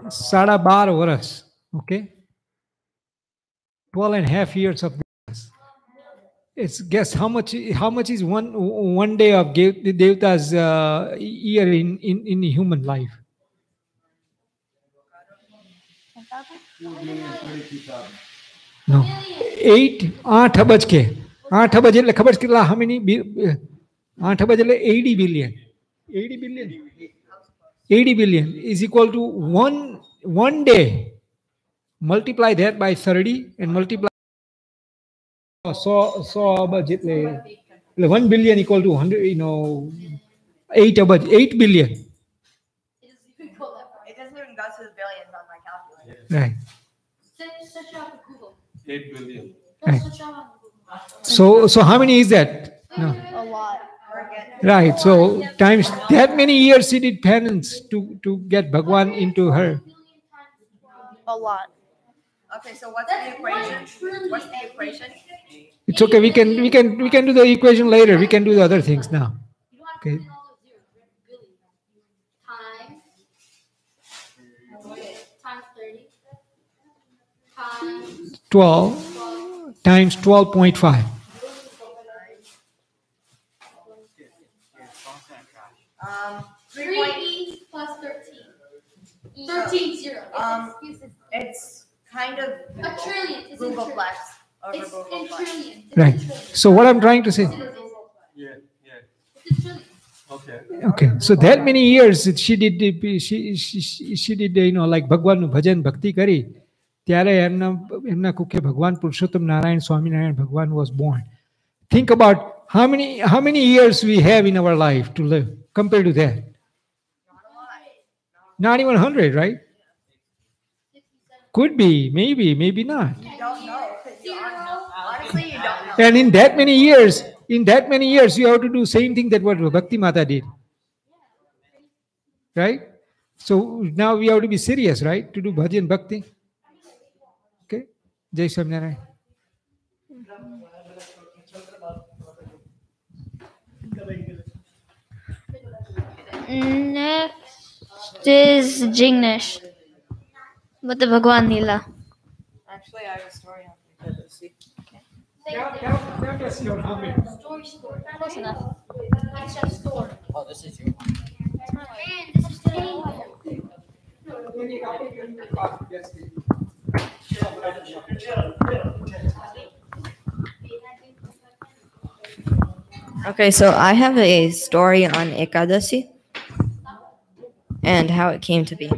12.5 varas. Okay, 12.5 years of this. It's guess how much is one day of Devta's year in human life. No. 8 अबज के 8 अबज એટલે ખબર છે કેટલા how many 8 અબજ એટલે 80 billion 80 billion is equal to one day. Multiply that by 30 and multiply so अबज એટલે 1 billion equal to 100, 8 अबज 8 billion. It doesn't even go to the billions on my calculator. Right. Search up on Google. 8 billion. Right. Search up on Google. So how many is that? No. A lot. Right. So times that many years she did penance to get Bhagwan into her. A lot. Okay, so what's the equation? What's the equation? It's okay. We can do the equation later. We can do the other things now. Okay. Times 30 times 12 times 12.5. 3 plus 13. 13 zero. It's kind of A trillion. It's in Google trillion. Flex over It's Google in Flex. trillion. It's Right. in trillion. So what I'm trying to say. Yeah. It's in trillion. Okay. Okay. So that many years she did like Bhagwan નું ભજન ભક્તિ કરી ત્યારે એમના કુકે ભગવાન પુરુષોત્તમ નારાયણ સ્વામિનારાયણ ભગવાન was born. Think about how many years we have in our life to live compared to that. Not even 100, right? Could be, maybe not. You don't know. 'Cause you honestly, you don't know. And in that many years, you have to do same thing that what Bhakti Mata did. Right? So now we have to be serious, right? To do bhajan bhakti. Okay? Jai Swaminarayan. Next is Jignesh with the Bhagwan Leela. Actually, I have a story on Ekadashi. Tell us your comment. Close enough. Oh, this is your one. And this is Okay, so I have a story on Ekadashi and how it came to be.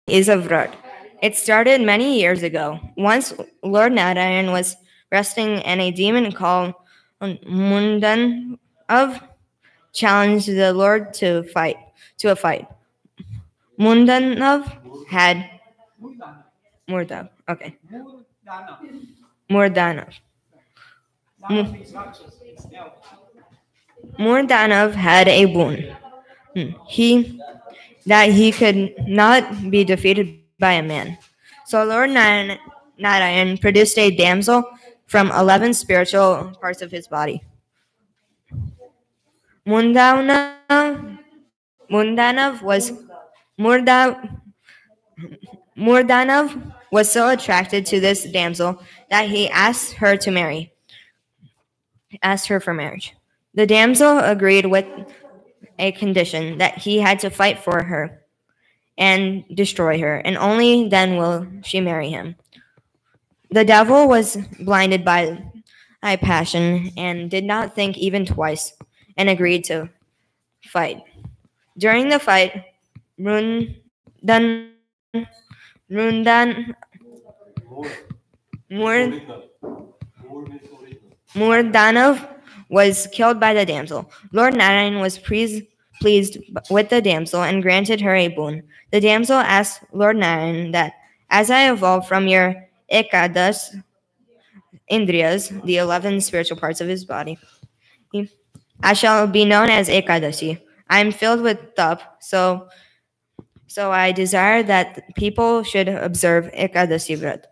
Is a vrat. It started many years ago. Once Lord Narayan was resting and a demon called Mundan of challenged the Lord to a fight. Murdanav had Murdav. Okay. Murdanav. Murdanav had a boon. That he could not be defeated by a man. So Lord Narayan produced a damsel from 11 spiritual parts of his body. Murdanav was so attracted to this damsel that he asked her for marriage. The damsel agreed with a condition that he had to fight for her and destroy her, and only then will she marry him. The devil was blinded by passion and did not think even twice and agreed to fight. During the fight, Murdanav was killed by the damsel. Lord Narayan was pleased with the damsel and granted her a boon. The damsel asked Lord Narayan that, as I evolve from your Ekadas Indriyas, the 11 spiritual parts of his body, I shall be known as Ekadashi. I am filled with tap, so I desire that people should observe Ekadashi Vrat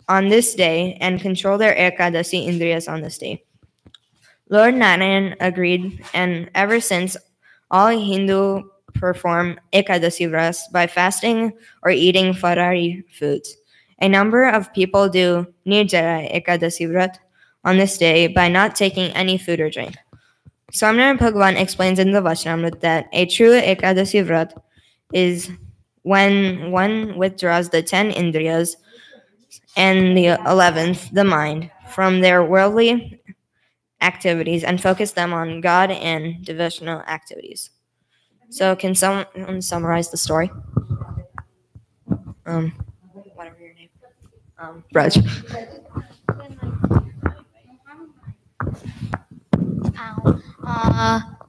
on this day and control their Ekadashi Indriyas on this day. Lord Narayan agreed, and ever since, all Hindu perform Ekadasi Vras by fasting or eating Farari foods. A number of people do Nirjara Ekadasi Vrat on this day by not taking any food or drink. Swaminarayan Bhagavan explains in the Vachanamrut that a true Ekadasi Vrat is when one withdraws the 10 indriyas and the 11th, the mind, from their worldly activities and focus them on God and devotional activities. So, can someone summarize the story? Whatever your name. Raj.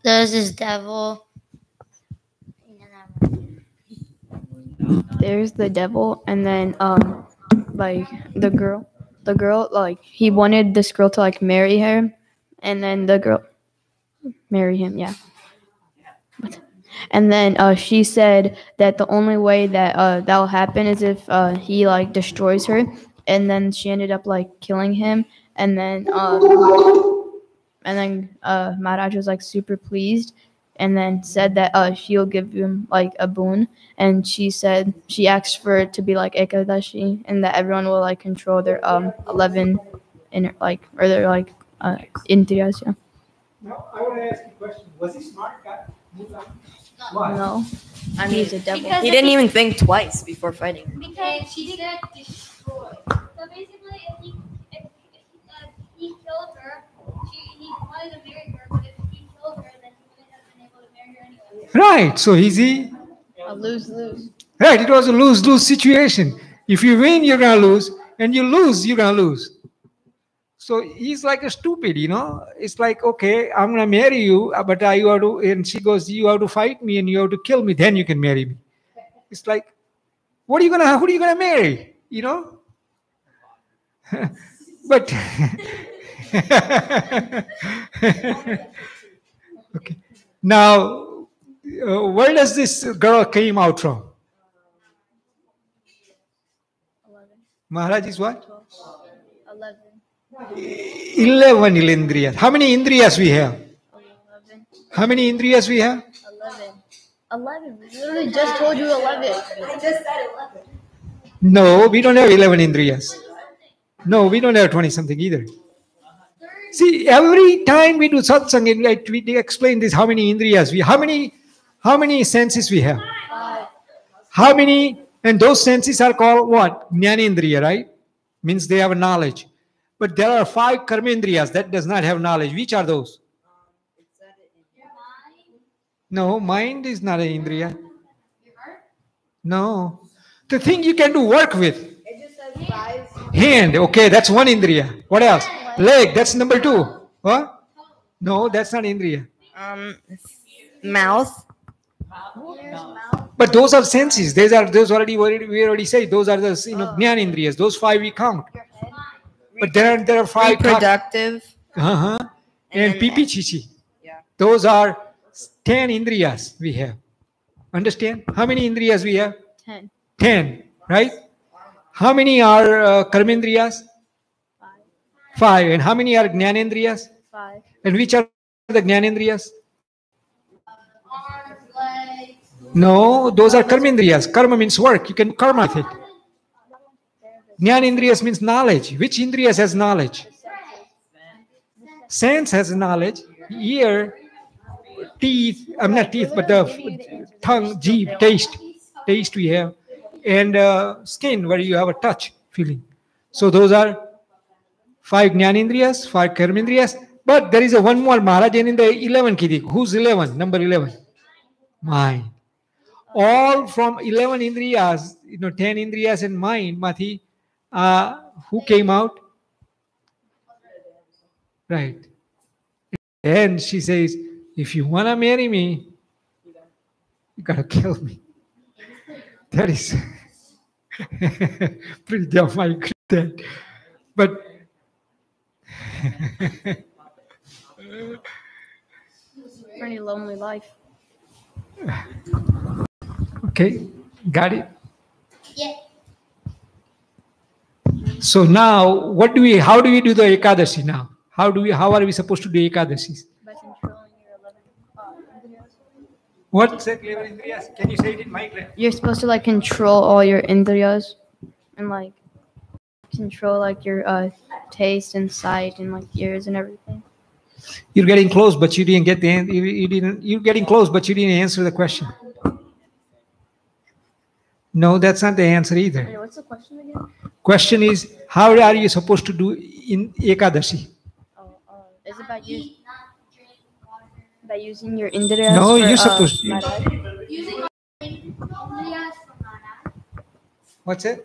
There's this devil. There's the devil, and then like the girl like he wanted this girl to like marry her, and then the girl marry him, yeah. And then she said that the only way that that'll happen is if he like destroys her, and then she ended up like killing him, and then Maharaj was like super pleased, and then said that she'll give him like a boon, and she said she asked for it to be like Ekadashi, and that everyone will like control their 11 in like or their like indriyas. Yeah. Now, I want to ask you a question. Was he smart guy? Why? No, I mean, he's a devil. he didn't even think twice before fighting. Because she said destroy. So basically, if he killed her, he wanted to marry her, but if he killed her, then he wouldn't have been able to marry her anyway. Right. So easy. A lose-lose. Right. It was a lose-lose situation. If you win, you're gonna lose, and you lose, you're gonna lose. So he's like a stupid, you know. It's like, okay, I'm gonna marry you, but you have to. And she goes, you have to fight me, and you have to kill me. Then you can marry me. It's like, who are you gonna marry? You know. But okay. Now, where does this girl came out from? 11. Maharaj is what? 11. 11 indriyas. How many indriyas we have? 11. How many indriyas we have? 11. We literally just told you 11. No, we don't have 11 indriyas. No, we don't have 20 something either. See, every time we do satsang, we explain this, how many indriyas we, how many senses we have? How many, and those senses are called what? Jnanendriya, right? Means they have knowledge. But there are 5 karmendriyas that does not have knowledge. Which are those? No, mind is not an indriya. No. The thing you can do work with. Hand, okay, that's one indriya. What else? Leg, that's number 2. What? No, that's not indriya. Mouth. But those are senses. Those already we already say those are the jnanendriyas. Those 5 we count. But there are 5 Reproductive. and pipi chichi. Yeah. Those are 10 indriyas we have. Understand? How many indriyas we have? 10. 10, right? How many are karmendriyas? 5. And how many are jnanendriyas? 5. And which are the jnanendriyas? Arms, legs. No, those are karmendriyas. Karma means work. You can do karma with it. Jnanendriyas means knowledge. Which indriyas has knowledge? Sense has knowledge. Ear, teeth, I'm not teeth, but the tongue, jeep, taste. Taste we have. And skin, where you have a touch feeling. So those are 5 jnanendriyas, 5 karmendriyas. But there is a one more Maharaj in the 11 Kidi. Who's 11? Number 11. Mind. All from 11 indriyas, 10 indriyas and mind, Mati, who came out? Right. And she says, if you want to marry me, you got to kill me. That is pretty dumb, I agree with that. But Pretty lonely life. okay, got it? Yeah. So now, how do we do the Ekadashi now? How are we supposed to do Ekadashis? By controlling your 11 indriyas. What's that? 11 Indriyas? Can you say it in my class? You're supposed to like control all your indriyas and like control like your taste and sight and like ears and everything. You're getting close, but you didn't get the you're getting close, but you didn't answer the question. No, that's not the answer either. Wait, what's the question again? Question is, how are you supposed to do in Ekadashi? Is it by using your indriyas? No, for, you're supposed to. Using Indriyas from Nana. What's it?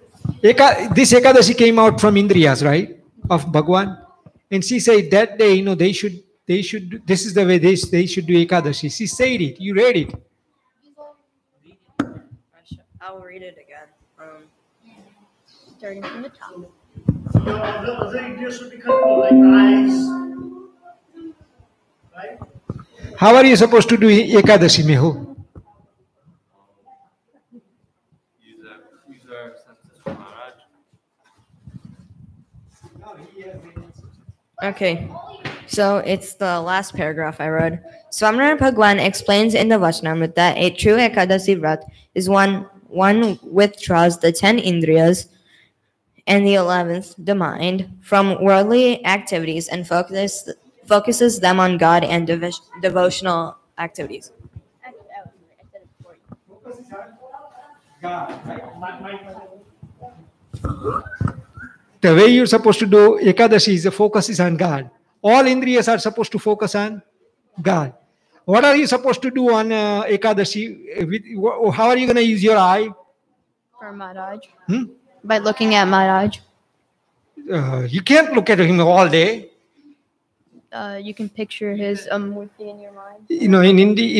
This Ekadashi came out from Indriyas, right? Of Bhagwan. And she said that day, they should, this is the way they should do Ekadashi. She said it, you read it. I'll read it again. Starting from the top. Right? How are you supposed to do Ekadashi, Mehu? Use our senses for Maharaj. Okay, so it's the last paragraph I read. Swaminarayan Bhagwan explains in the Vachanamrita that a true Ekadasi Vrat is one withdraws the 10 Indriyas and the 11th, the mind, from worldly activities and focuses them on God and devotional activities. The way you're supposed to do Ekadashi is the focus is on God. All Indriyas are supposed to focus on God. What are you supposed to do on Ekadashi? How are you going to use your eye? For Maharaj. By looking at Maharaj. You can't look at him all day. You can picture his murti in your mind. In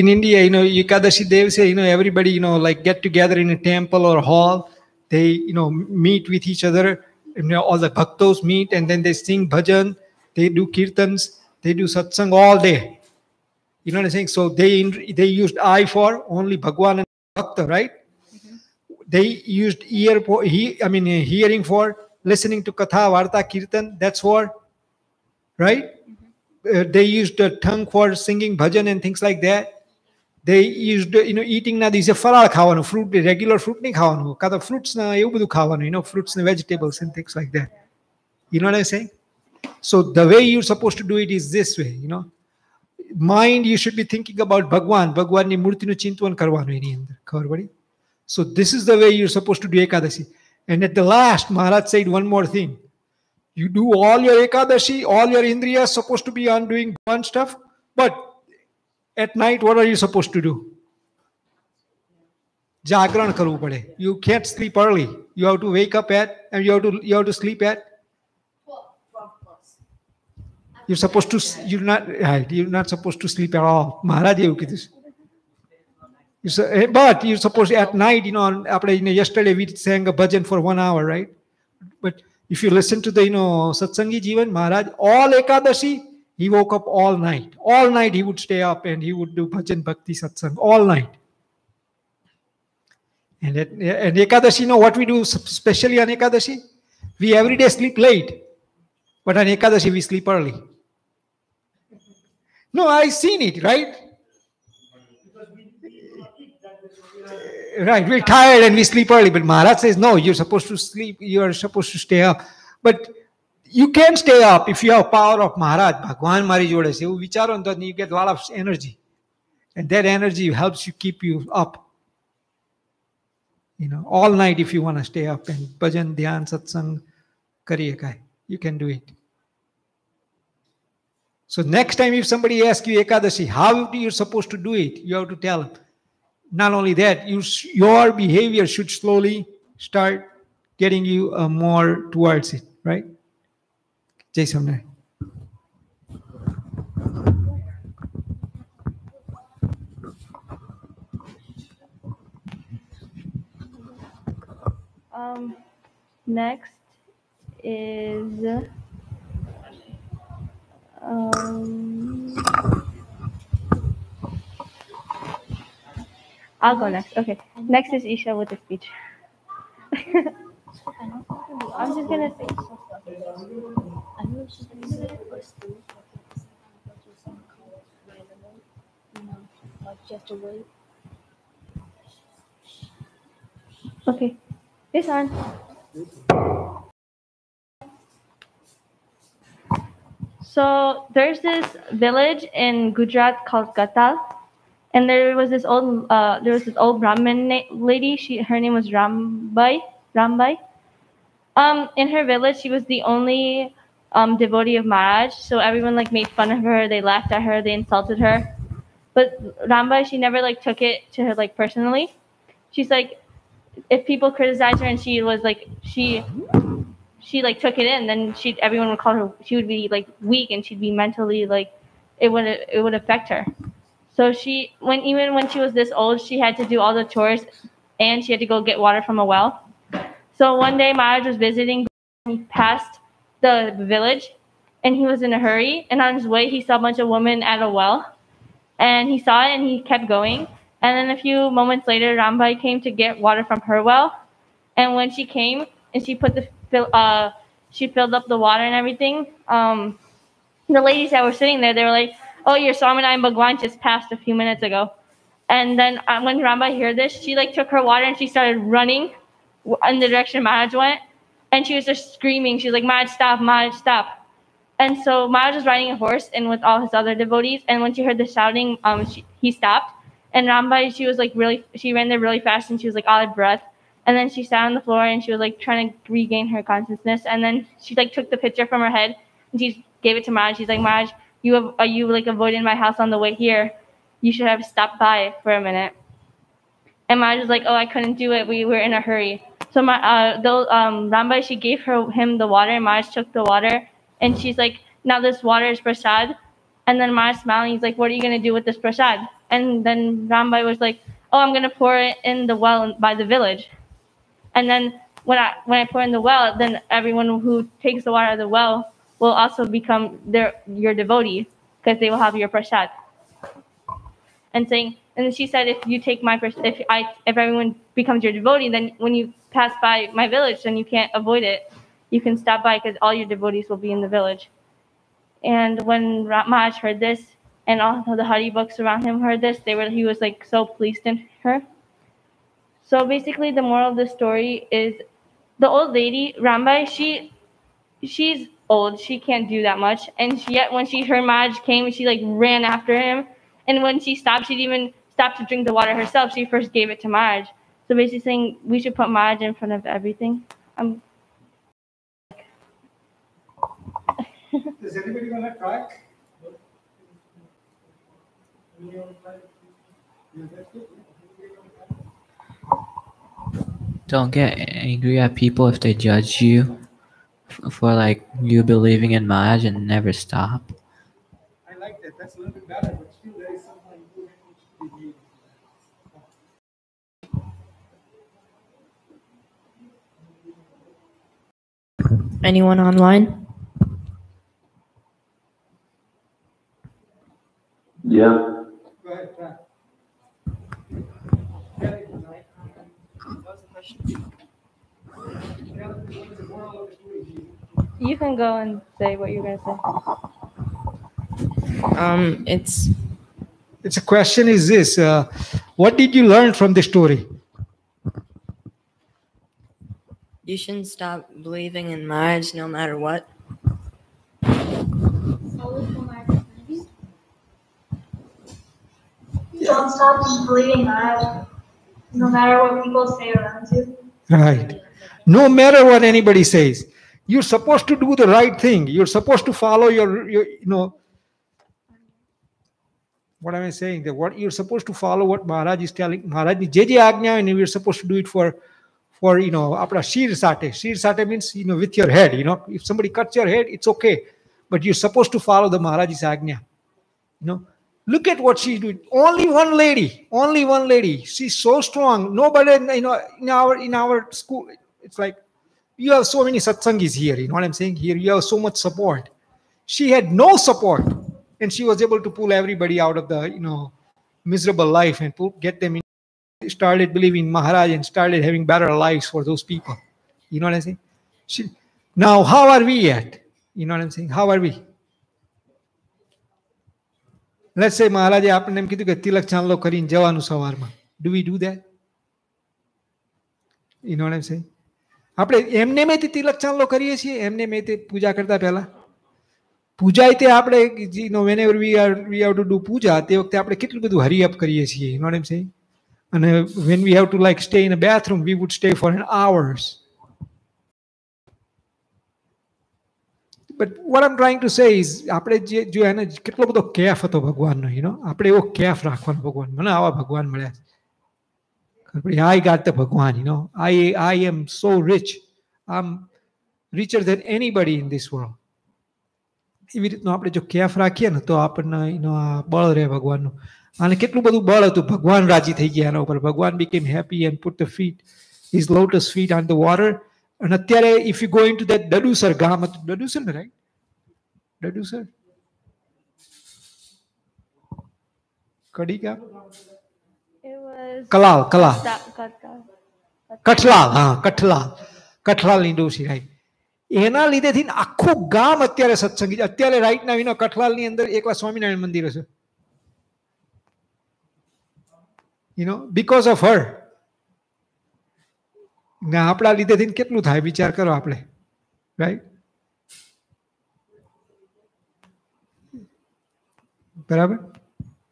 India, Ekadashi, they say, everybody, like get together in a temple or hall. They, meet with each other. All the bhaktos meet and then they sing bhajan. They do kirtans. They do satsang all day. You know what I'm saying? So they used eye for only Bhagwan and Bhakta, right? Mm-hmm. They used hearing for listening to Katha, Varta, Kirtan. That's for, right? Mm-hmm. They used the tongue for singing bhajan and things like that. They used, eating na these faral khawanu, fruit, regular fruit nahi khawanu. Kada fruits na evu બધું khawanu, fruits and vegetables and things like that. You know what I'm saying? So the way you're supposed to do it is this way, Mind, you should be thinking about Bhagwan ni murti nu chintuan karwanu eni andar. Khabar padi? So this is the way you're supposed to do Ekadashi. And at the last, Maharaj said one more thing. You do all your Ekadashi, all your Indriyas supposed to be on doing Bhagwan stuff, but at night, what are you supposed to do? Jagran karu pade. You can't sleep early. You have to wake up at, and you have to sleep at. You're not supposed to sleep at all. Maharaj but you're supposed to, at night, yesterday we sang a bhajan for 1 hour, right? But if you listen to the, Satsangi Jivan, Maharaj, all Ekadashi, he woke up all night. All night he would stay up and he would do bhajan, bhakti, satsang, all night. And Ekadashi, what we do, especially on Ekadashi, we every day sleep late. But on Ekadashi, we sleep early. No, I've seen it, right? Right, we're tired and we sleep early. But Maharaj says, no, you're supposed to sleep, you're supposed to stay up. But you can stay up if you have power of Maharaj. Bhagwan Mari Jode se, vicharon to you get a lot of energy. And that energy helps you keep you up. All night if you want to stay up and bhajan, dhyan, satsang, kariye kai. You can do it. So next time if somebody asks you Ekadashi, how you're supposed to do it, you have to tell them. Not only that, your behavior should slowly start getting you more towards it, right? Jason. Next is I'll go next. Okay. Next is Isha with the speech. I'm just gonna say. Okay, it's on. So there's this village in Gujarat called Gatal, and there was this old Brahmin lady. Her name was Rambai. Rambai. In her village, she was the only devotee of Maharaj. So everyone like made fun of her. They laughed at her. They insulted her. But Rambai, she never like took it to her like personally. She's like, if people criticized her and she was like she like took it in, then everyone would call her, she would be like weak and she'd be mentally like it would affect her. So even when she was this old, she had to do all the chores and she had to go get water from a well. So one day Maharaj was visiting, he passed the village and he was in a hurry, and on his way he saw a bunch of women at a well, and he saw it and he kept going. And then a few moments later, Rambai came to get water from her well, and when she came and she filled up the water and everything, the ladies that were sitting there, they were like, "Oh, your Swaminarayan Bhagwan just passed a few minutes ago." And then when Rambai heard this, she like took her water and she started running in the direction Maharaj went, and she was just screaming. She was like, "Maharaj, stop! Maharaj, stop!" And so Maharaj was riding a horse and with all his other devotees, and when she heard the shouting, he stopped. And Rambai, she ran there really fast and she was like out of breath. And then she sat on the floor and she was like trying to regain her consciousness. And then she like took the picture from her head and she gave it to Maharaj. She's like, "Maharaj, you like avoided my house on the way here. You should have stopped by for a minute." And Maharaj was like, "Oh, I couldn't do it. We were in a hurry." So Rambai, she gave him the water, and Maharaj took the water, and she's like, "Now this water is prasad." And then Maharaj smiling, he's like, "What are you gonna do with this prasad?" And then Rambai was like, "Oh, I'm gonna pour it in the well by the village." And then when I pour in the well, then everyone who takes the water out of the well will also become your devotee, because they will have your prasad. And then she said, if you take if everyone becomes your devotee, then when you pass by my village, then you can't avoid it. You can stop by because all your devotees will be in the village. And when Maharaj heard this, and all of the Hari books around him heard this, he was like so pleased in her. So basically, the moral of the story is the old lady Rambai. She's old. She can't do that much. And yet when she heard Maharaj came, she like ran after him. And when she stopped, she didn't even stop to drink the water herself. She first gave it to Maharaj. So basically saying we should put Maharaj in front of everything. Is anybody gonna try? Don't get angry at people if they judge you for like you believing in Maharaj and never stop. I like that. That's a little bit better, but still there is something improvement which should be made. Anyone online? Yeah. Go ahead, try. You can go and say what you're gonna say. It's a question is this, what did you learn from the story? You shouldn't stop believing in Maharaj no matter what. Don't stop believing Maharaj no matter what people say around you. Right. No matter what anybody says, you're supposed to do the right thing. You're supposed to follow your what am I saying? That what you're supposed to follow what Maharaj is telling. Maharaj is Jeje Agnya, and we're supposed to do it for apna shir sate. Shir sate means with your head. If somebody cuts your head, it's okay, but you're supposed to follow the Maharaj's Agnya. Look at what she's doing. Only one lady. She's so strong. Nobody, in our school, it's like you have so many satsangis here. You know what I'm saying? Here you have so much support. She had no support, and she was able to pull everybody out of the miserable life and get them started believing Maharaj and started having better lives for those people. You know what I'm saying? Now, how are we at? You know what I'm saying? How are we? Let's say મહારાજે આપણને એમ કીધું કે તિલક ચાંદલો કરીને જવાનું સવારમાં. Do we do that? You know what I'm saying? આપણે એમને મેં તિલક ચાંદલો કરીએ છીએ, એમને મેં પૂજા કરતા પહેલા. પૂજા તે આપણે whenever we have to do પૂજા, તે વખતે આપણે કેટલું બધું hurry up કરીએ છીએ. You know what I'm saying? And when we have to like stay in a bathroom, we would stay for an hours. But what I'm trying to say is, આપણે જો એને કેટલો બધો કેફ હતો ભગવાનનો, આપણે એવો કેફ રાખવાનો ભગવાન. મને આવા ભગવાન મળ્યા. I got the ભગવાન, I am so rich. I'm richer than anybody in this world. એવી રીતનું આપણે જો કેફ રાખીએ ને તો આપણને આ બળ રહે ભગવાનનું. અને કેટલું બધું બળ હતું, ભગવાન રાજી થઈ ગયા એના ઉપર. ભગવાન became happy and put his lotus feet on the water. And અત્યારે if you go into that Dadusar ગામ હતું, Dadusar ને, right? Dadusar? કડી ગામ? It was Kalal. Katla. કઠલાલની ડોસી, રાઈટ. એના લીધેથી આખું ગામ અત્યારે સત્સંગી. અત્યારે રાઈટ ના કઠલાલની અંદર એકલા સ્વામિનારાયણ મંદિર હશે. Because of her. ને આપણા લીધેથી કેટલું થાય વિચાર કરો આપણે, રાઈટ? બરાબર.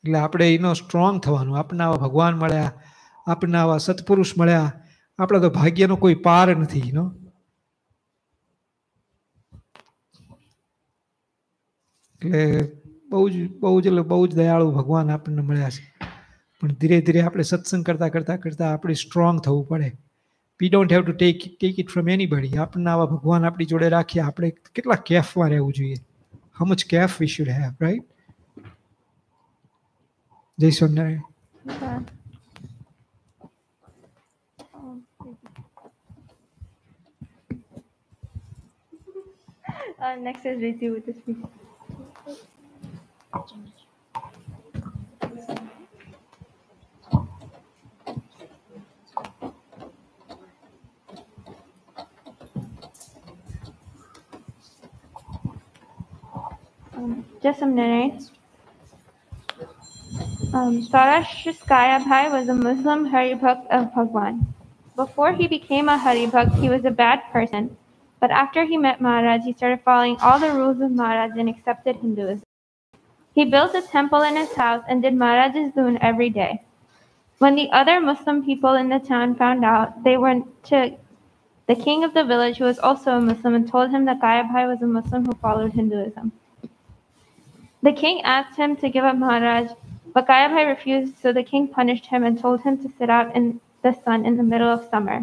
એટલે આપણે સ્ટ્રોંગ થવાનું. આપણને આવા ભગવાન મળ્યા, આપણને આવા સત્પુરુષ મળ્યા. આપણા તો ભાગ્યનો કોઈ પાર નથી. એટલે બહુ જ દયાળુ ભગવાન આપણને મળ્યા છે. પણ ધીરે ધીરે આપણે સત્સંગ કરતા કરતા કરતા આપણે સ્ટ્રોંગ થવું પડે. We don't have to take it from anybody. આપણને આવા ભગવાન આપણી જોડે રાખીએ. આપણે કેટલા કેફમાં રહેવું જોઈએ. How much caff we should have, right? જય Swaminarayan. Next is Ritu with the speech. G.M.S.M. Sarashkaya Bhai was a Muslim Haribhakt of Bhagwan. Before he became a Haribhakt, he was a bad person. But after he met Maharaj, he started following all the rules of Maharaj and accepted Hinduism. He built a temple in his house and did Maharaj's dhoon every day. When the other Muslim people in the town found out, they went to the king of the village, who was also a Muslim, and told him that Kaya Bhai was a Muslim who followed Hinduism. The king asked him to give up Maharaj, but Kaya Bhai refused, so the king punished him and told him to sit out in the sun in the middle of summer.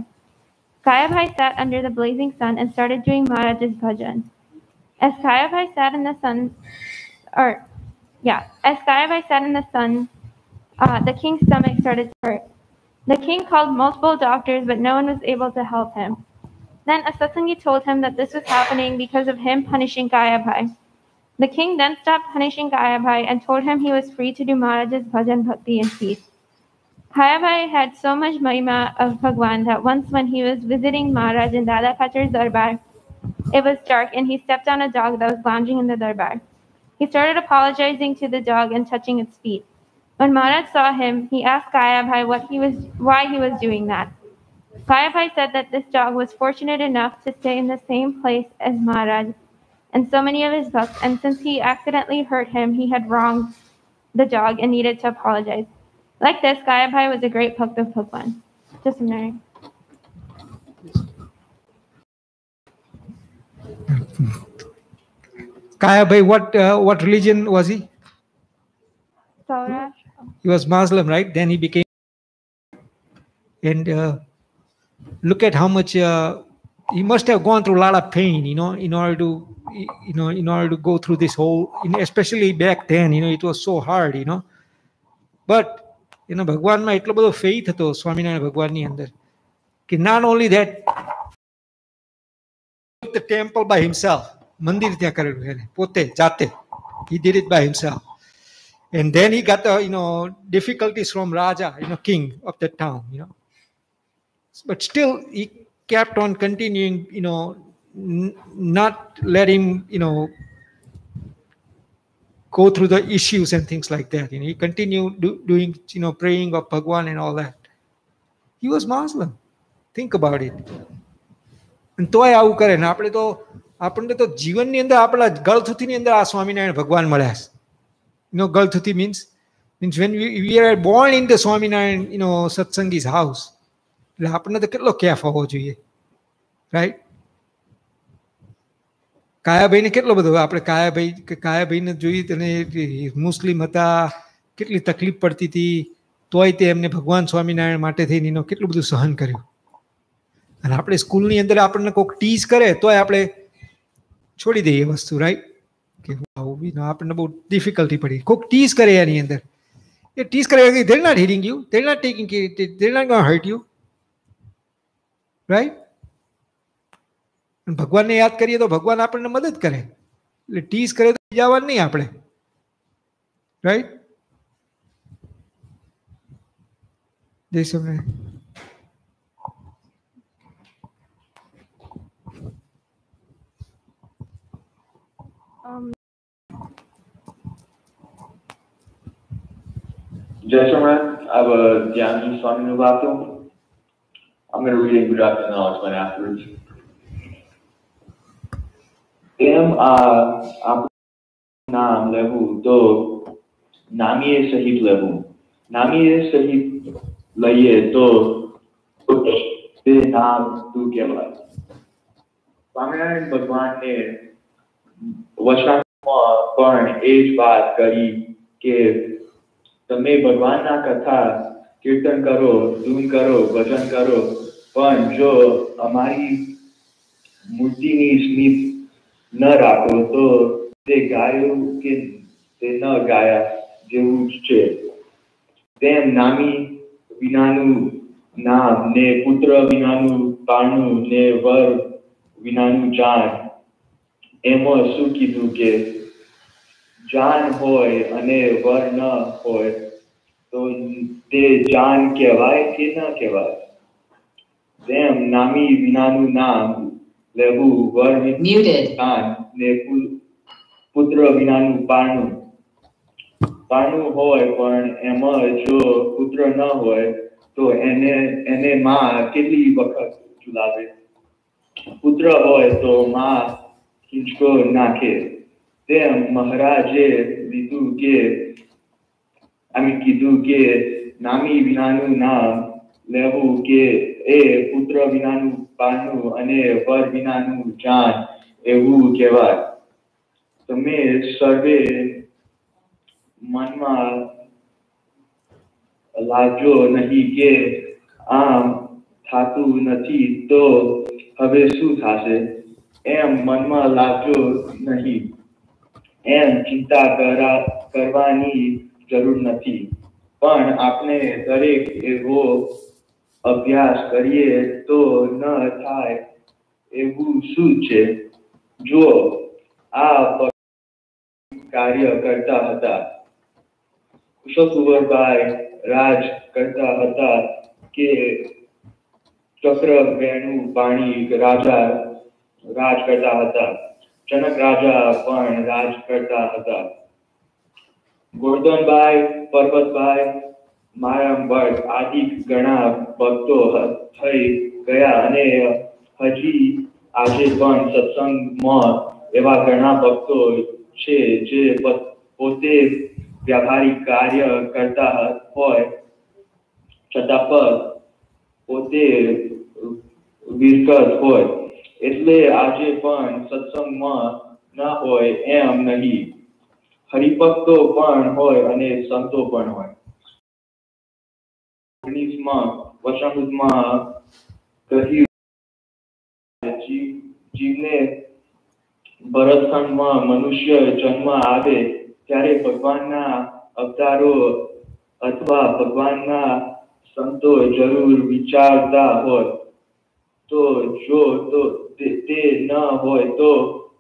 Kaya Bhai sat under the blazing sun and started doing Maharaj's bhajan. As Kaya Bhai sat in the sun, the king's stomach started to hurt. The king called multiple doctors, but no one was able to help him. Then a satsangi told him that this was happening because of him punishing Kaya Bhai. The king then stopped punishing Kaya Bhai and told him he was free to do Maharaj's bhajan bhakti in peace. Kaya Bhai had so much mahima of Bhagwan that once when he was visiting Maharaj in Dada Khacher's darbar, it was dark and he stepped on a dog that was lounging in the darbar. He started apologizing to the dog and touching its feet. When Maharaj saw him, he asked Kaya Bhai why he was doing that. Kaya Bhai said that this dog was fortunate enough to stay in the same place as Maharaj and so many of his bhakts, and since he accidentally hurt him, he had wronged the dog and needed to apologize. Like this, Kaya Bhai was a great bhakt of Bhagwan. Just a minute. Kaya Bhai, what religion was he? Saurashtra. He was Muslim, right? Then he became, and look at how much he must have gone through a lot of pain, in order to go through this whole, especially back then, it was so hard, But ભગવાનમાં એટલો બધો faith હતો સ્વામિનારાયણ ભગવાનની અંદર કે not only that, the temple by himself, મંદિર ત્યાં કરેલું એને પોતે જાતે. He did it by himself. And then he got the difficulties from Raja, king of that town, But still he kept on continuing, not let him, go through the issues and things like that. He continued doing, praying of Bhagwan and all that. He was Muslim. Think about it. અને તોય આવું કરે ને આપણને તો જીવનની અંદર આપણા ગળથુથીની અંદર આ સ્વામિનારાયણ ભગવાન મળ્યા છે. ગળથુથી means when we are born in the Swaminarayan, Satsangi's house. એટલે આપણને તો કેટલો કેફ હોવો જોઈએ, રાઈટ? કાયાભાઈને કેટલો બધો, આપણે કાયાભાઈને જોઈએ તો મુસ્લિમ હતા, કેટલી તકલીફ પડતી હતી, તોય તે એમને ભગવાન સ્વામિનારાયણ માટે થઈને કેટલું બધું સહન કર્યું. અને આપણે સ્કૂલની અંદર આપણને કોઈક ટીઝ કરે તોય આપણે છોડી દઈએ વસ્તુ, રાઈટ? કે આપણને બહુ ડિફિકલ્ટી પડી. કોઈક ટીઝ કરે એની અંદર, એ ટીઝ કરે, they're not hitting you, they're not taking it, they're not going to hurt you, right? ભગવાનને યાદ કરીએ તો ભગવાન આપણને મદદ કરે. એટલે ટીઝ કરે તો જવાનું નહીં આપણે, રાઈટ? જય Swaminarayan. Gentlemen, I have a Jayanti Swami Nuvato. I'm going to read it in Gujarati and I'll explain afterwards. આપણું નામ લેવું તો નામીએ સહિત લેવું. નામીએ સહિત લઈએ તો તે નામ તું કહેવાય. સ્વામિનારાયણ ભગવાનને વચનામાં પણ એ જ વાત કરી કે તમે ભગવાનના કથા કીર્તન કરો, ધૂન કરો, ભજન કરો, પણ જો અમારી મૂર્તિની સ્મિત ન રાખો તો તે ગાયું કે તે ન ગાયા જેવું જ છે. તેમ નામી વિનાનું નામ ને પુત્ર વિનાનું પારણું ને વર વિનાનું જાન. એમાં શું કીધું કે જાન હોય અને વર ન હોય તો તે જાન કહેવાય કે ન કહેવાય? તેમ નામી વિનાનું નામ લેવું, વર જાન ને પુત્ર વિનાનું પારણું. પારણું હોય પણ એમાં જો પુત્ર ન હોય તો એને માં કેટલી વખત ચુલાવે? પુત્ર હોય તો માં ખીંચકો નાખે. તેમ મહારાજે કીધું કે નામી વિનાનું નામ લેવું કે એ પુત્ર વિનાનું પારણું અને વર વિનાનું જાન એવું કહેવાય. તમે સર્વે મનમાં લાવજો નહીં કે આમ થાતું નથી તો હવે શું થશે, એમ મનમાં લાવજો નહીં. એમ ચિંતા કરવાની જરૂર નથી. પણ આપણે દરેક એવો અભ્યાસ કરીએ તો ન થાય એવું શું છે? જો આ કાર્ય કરતા હતા, કુશલકુંવરભાઈ રાજ કરતા હતા કે ચક્ર વેણુ પાણી રાજા રાજ કરતા હતા, જનક રાજા પણ રાજ કરતા હતા, ગોરધનભાઈ, પર્વતભાઈ, મારામ આદિ ઘણા ભક્તો થઈ ગયા અને હજી આજે પણ સત્સંગમાં એવા ઘણા ભક્તો છે જે પોતે વ્યાપારિક કાર્ય કરતા હોય છતાં પણ પોતે વિરકત હોય. એટલે આજે પણ સત્સંગમાં ન હોય એમ નહીં. હરિભક્તો પણ હોય અને સંતો પણ હોય. 19માં વચનામૃતમાં કહ્યું જીવને ભરતખંડમાં મનુષ્ય જન્મ આવે ત્યારે ભગવાનના અવતારો અથવા ભગવાનના સંતો જરૂર વિચારતા હોય તો જો તે ન હોય તો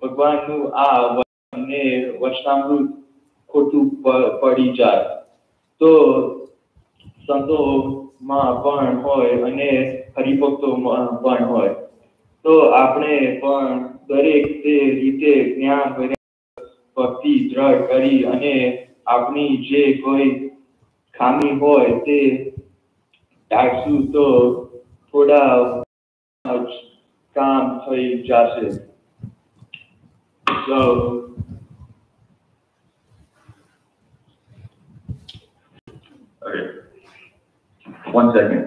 ભગવાનનું આ વચનામૃત ખોટું પડી જાય. તો સંતોમાં પણ હોય અને હરિભક્તોમાં પણ હોય. તો આપણે પણ દરેક તે રીતે જ્ઞાન ભક્તિ દ્રઢ કરી અને આપણી જે કોઈ ખામી હોય તે ટાળશું તો થોડા જ કામ થઈ જશે. So okay, 1 second.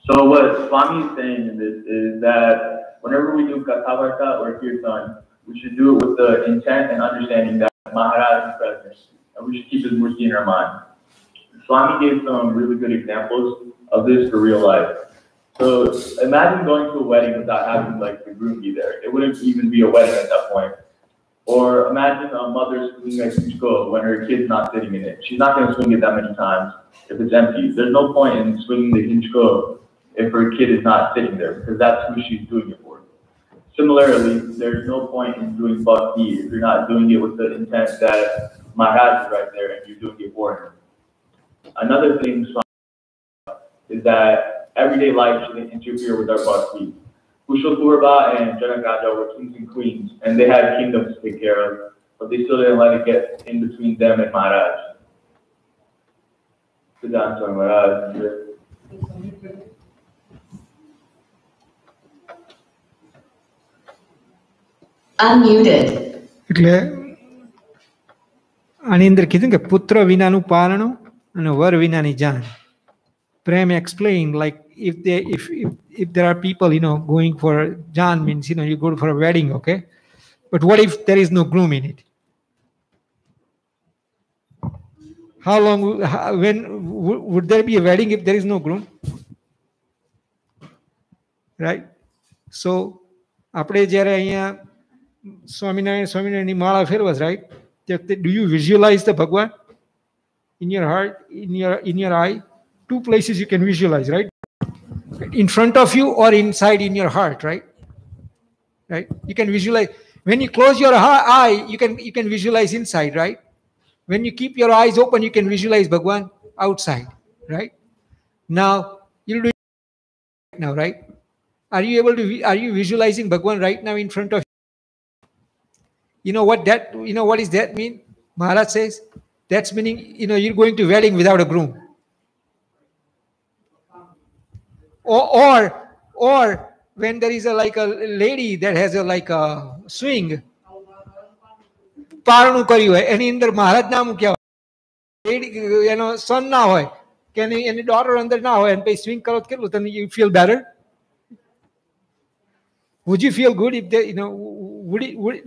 So what Swami is saying in this is that whenever we do Kathavarta or Kirtan, we should do it with the intent and understanding that Maharaj is present, and we should keep his murti in our mind. Swami gave some really good examples of this for real life. So imagine going to a wedding without having like the groom be there. It wouldn't even be a wedding at that point. Or imagine a mother swinging a hinchko when her kid's not sitting in it. She's not going to swing it that many times if it's empty. There's no point in swinging the hinchko if her kid is not sitting there, because that's who she's doing it for. Similarly, there's no point in doing bhakti if you're not doing it with the intent that Maharaj is right there and you're doing it for him. Another thing is that everyday life shouldn't interfere with our bhakti. Kushal and Janakaja were kings and queens, and they had kingdoms to take care of, but they still didn't let it get in between them and Maharaj. Siddhanta Maharaj. Unmuted. એટલે આની અંદર કીધું કે પુત્ર વિનાનું પારણું અને વર વિનાની જાન. Prem explained, like if there are people going for Jan means you go for a wedding, okay, but what if there is no groom in it? How long when would there be a wedding if there is no groom, right? So આપણે જ્યારે અહીંયા સ્વામિનારાયણની માળા ફેરવસ, right? Do you visualize the Bhagwan in your heart, in your eye? 2 places you can visualize, right? In front of you or inside in your heart, right? Right? You can visualize. When you close your eye, you can visualize inside, right? When you keep your eyes open, you can visualize Bhagwan outside, right? Now you'll do it right now, right? Are you visualizing Bhagwan right now in front of you? You know what does that mean? Maharaj says that's meaning you're going to wedding without a groom. Or when there is a lady that has a swing, પારણું કર્યું હોય એની અંદર મહારાજ ના મૂક્યા હોય, એનો સન ના હોય કે એની ડોટર અંદર ના હોય અને પછી સ્વિંગ કરો કેટલું તમે you feel better? Would you feel good if there,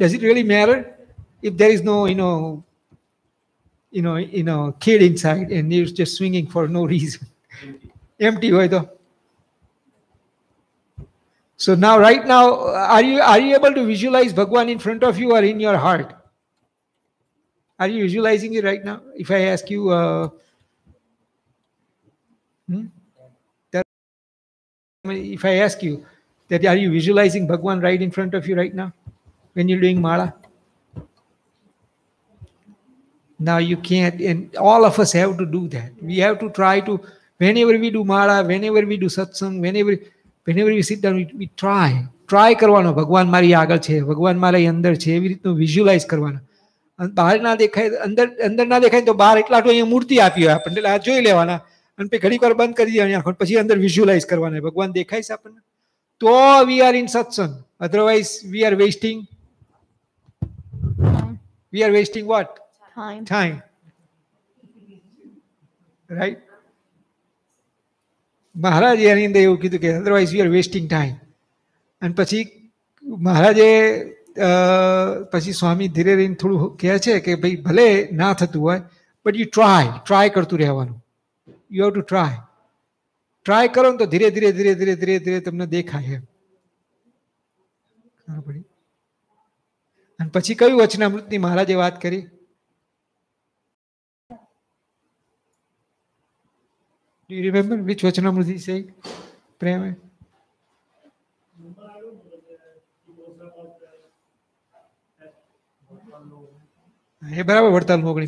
does it really matter if there is no kid inside and you're just swinging for no reason? Empty હોય તો. So now, right now, are you able to visualize Bhagwan in front of you or in your heart? Are you visualizing it right now? If I ask you, if I ask you that, are you visualizing Bhagwan right in front of you right now when you're doing Mala? Now you can't, and all of us have to do that. We have to try to, whenever we do Mala, whenever we do satsang, whenever we sit down, we try કરવાનો ભગવાન મારી આગળ છે, ભગવાન મારી અંદર છે, એવી રીતનું વિઝ્યુલાઇઝ કરવાનો. બહાર ના દેખાય, અંદર ના દેખાય તો બહાર એટલા તો અહીંયા મૂર્તિ આપી હોય આપણને, એટલે આ જોઈ લેવાના અને પછી ઘડીક વાર બંધ કરી દેવાની આંખો, પછી અંદર વિઝ્યુલાઇઝ કરવાના ભગવાન દેખાય છે આપણને, તો we are in satsang. Otherwise we are wasting what? Time. Right? મહારાજે એની અંદર એવું કીધું કે otherwise we are wasting time. અને પછી મહારાજે પછી સ્વામી ધીરે રહીને થોડું કહે છે કે ભાઈ ભલે ના થતું હોય બટ યુ ટ્રાય કરતું રહેવાનું. યુ હેવ ટુ ટ્રાય કરો ને તો ધીરે ધીરે તમને દેખાય એમ. અને પછી કયું વચનામૃતની મહારાજે વાત કરી? Do you remember which Vachanamrut he said? Prem? એ બરાબર Vadtal મોગળી.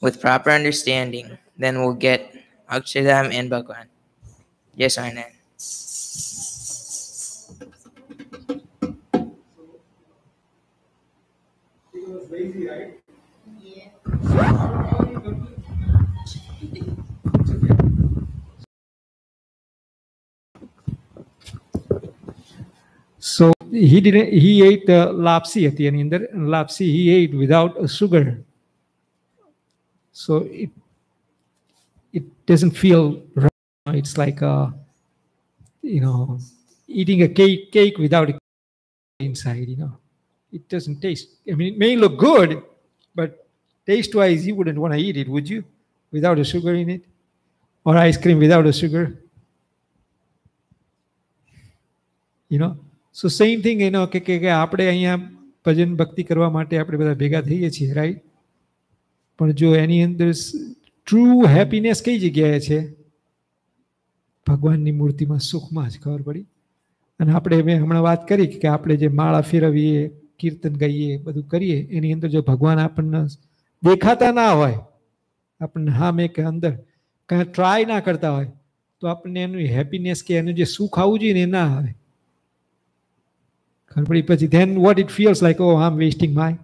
with proper understanding, then we'll get Akshardham and Bhagwan. Yes, Arnan. He was lazy, right? Yeah. So he didn't. He ate lapsi at the end. Lapsi he ate without sugar. So it doesn't feel right. It's like eating a cake without a inside. It doesn't taste. I mean, it may look good, but taste-wise, you wouldn't want to eat it, would you? Without a sugar in it, or ice cream without a sugar. So same thing, કે આપણે અહીંયા ભજન ભક્તિ કરવા માટે આપણે બધા ભેગા થઈએ છીએ, રાઈટ? પણ જો એની અંદર ટ્રુ હેપીનેસ કઈ જગ્યાએ છે? ભગવાનની મૂર્તિમાં, સુખમાં જ. ખબર પડી? અને આપણે મેં હમણાં વાત કરી કે આપણે જે માળા ફેરવીએ, કીર્તન ગાઈએ, બધું કરીએ, એની અંદર જો ભગવાન આપણને દેખાતા ના હોય, આપણને સામે કે અંદર કાંઈ ટ્રાય ના કરતા હોય, તો આપણને એનું હેપીનેસ કે એનું જે સુખ આવવું જોઈએ ને એ ના આવે. Then what it feels like, oh, I'm wasting my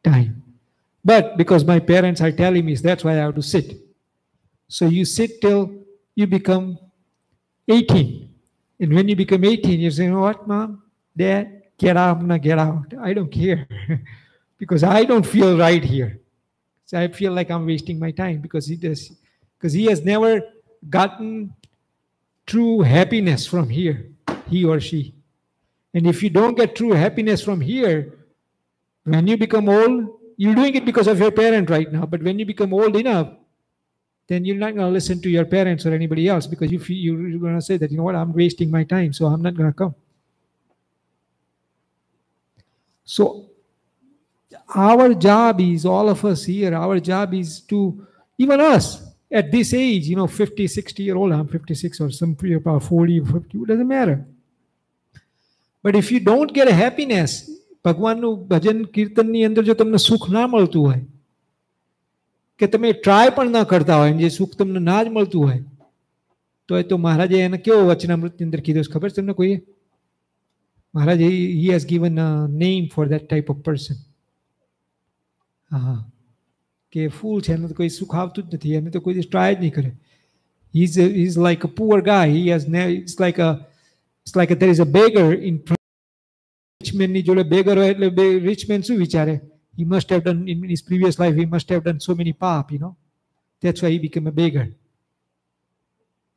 time. But because my parents are telling me, that's why I have to sit. So you sit till you become 18. And when you become 18, you say, you know what, Mom, Dad, get out, I'm not get out. I don't care. Because I don't feel right here. So I feel like I'm wasting my time because he has never gotten true happiness from here, he or she. And if you don't get true happiness from here, when you become old, you're doing it because of your parent right now. But when you become old enough, then you're not going to listen to your parents or anybody else because you're going to say that, you know what, I'm wasting my time, so I'm not going to come. So our job is, all of us here, our job is to, even us, at this age, 50, 60-year-old, I'm 56 or some about 40, 50, it doesn't matter. But if you don't get a happiness, ભગવાનનું ભજન કીર્તનની અંદર જો તમને સુખ ના મળતું હોય, કે તમે ટ્રાય પણ ના કરતા હોય, જે સુખ તમને ના જ મળતું હોય, તો એ તો મહારાજે એને કેવો વચનામૃતની અંદર કીધું ખબર છે તમને કોઈએ? મહારાજ, he has given a name for that type of person. હા, કે ફૂલ છે, એને તો કોઈ સુખ આવતું જ નથી, એને તો કોઈ ટ્રાય જ નહીં કરે. He's like a poor guy. It's like there is a beggar in rich man ની જોડે beggar હોય એટલે rich man શું વિચારે? He must have done, in his previous life, he must have done so many પાપ, That's why he became a beggar.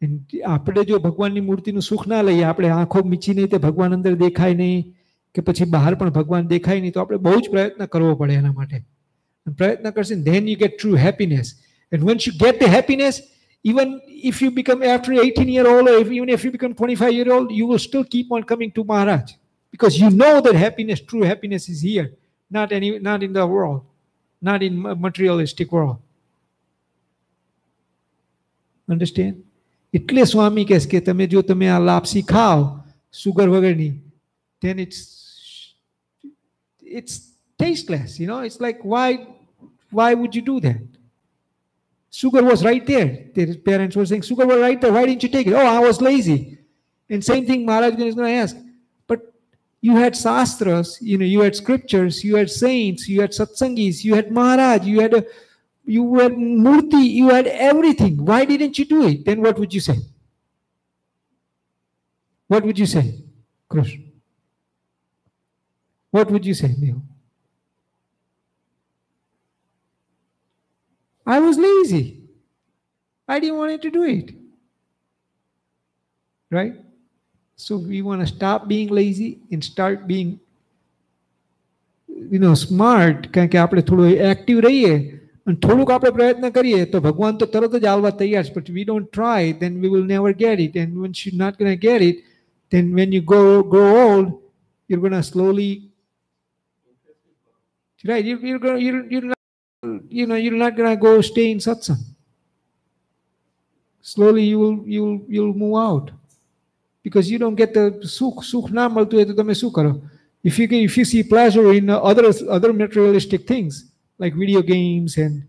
And આપણે જો ભગવાનની મૂર્તિનું સુખ ના લઈએ, આપણે આંખો મીચી નહીં, તે ભગવાન અંદર દેખાય નહીં, કે પછી બહાર પણ ભગવાન દેખાય નહીં, તો આપણે બહુ જ પ્રયત્ન કરવો પડે એના માટે. પ્રયત્ન કરશે, then you get true happiness. And once you get the happiness, even if you become after 18-year-old, or even if you become 25-year-old, you will still keep on coming to Maharaj because you know that happiness, true happiness, is here, not in the world, not in materialistic world. Understand? એટલે સ્વામી કહે કે તમે જો તમે આ લાપસી ખાઓ sugar વગરની, then it's tasteless. It's like, why would you do that? Sugar was right there. Their parents were saying, sugar was right there. Why didn't you take it? Oh, I was lazy. And same thing Maharaj is going to ask. But you had sastras, you had scriptures, you had saints, you had satsangis, you had Maharaj, you had Murti, you had everything. Why didn't you do it? Then what would you say? What would you say, Krishna? What would you say, Neil? I was lazy. I didn't want to do it. Right? So we want to stop being lazy and start being, smart. કારણ કે આપણે થોડું active રહીએ અને થોડુંક આપણે પ્રયત્ન કરીએ તો ભગવાન તો તરત જ આવવા તૈયાર છે. But we don't try, then we will never get it. And once you're not going to get it, then when you grow old, you're going to slowly, right? You're not going to go stay in satsang. Slowly you'll move out because you don't get the sukh na maltu hai to tame શું કરો? If you see pleasure in other materialistic things like video games and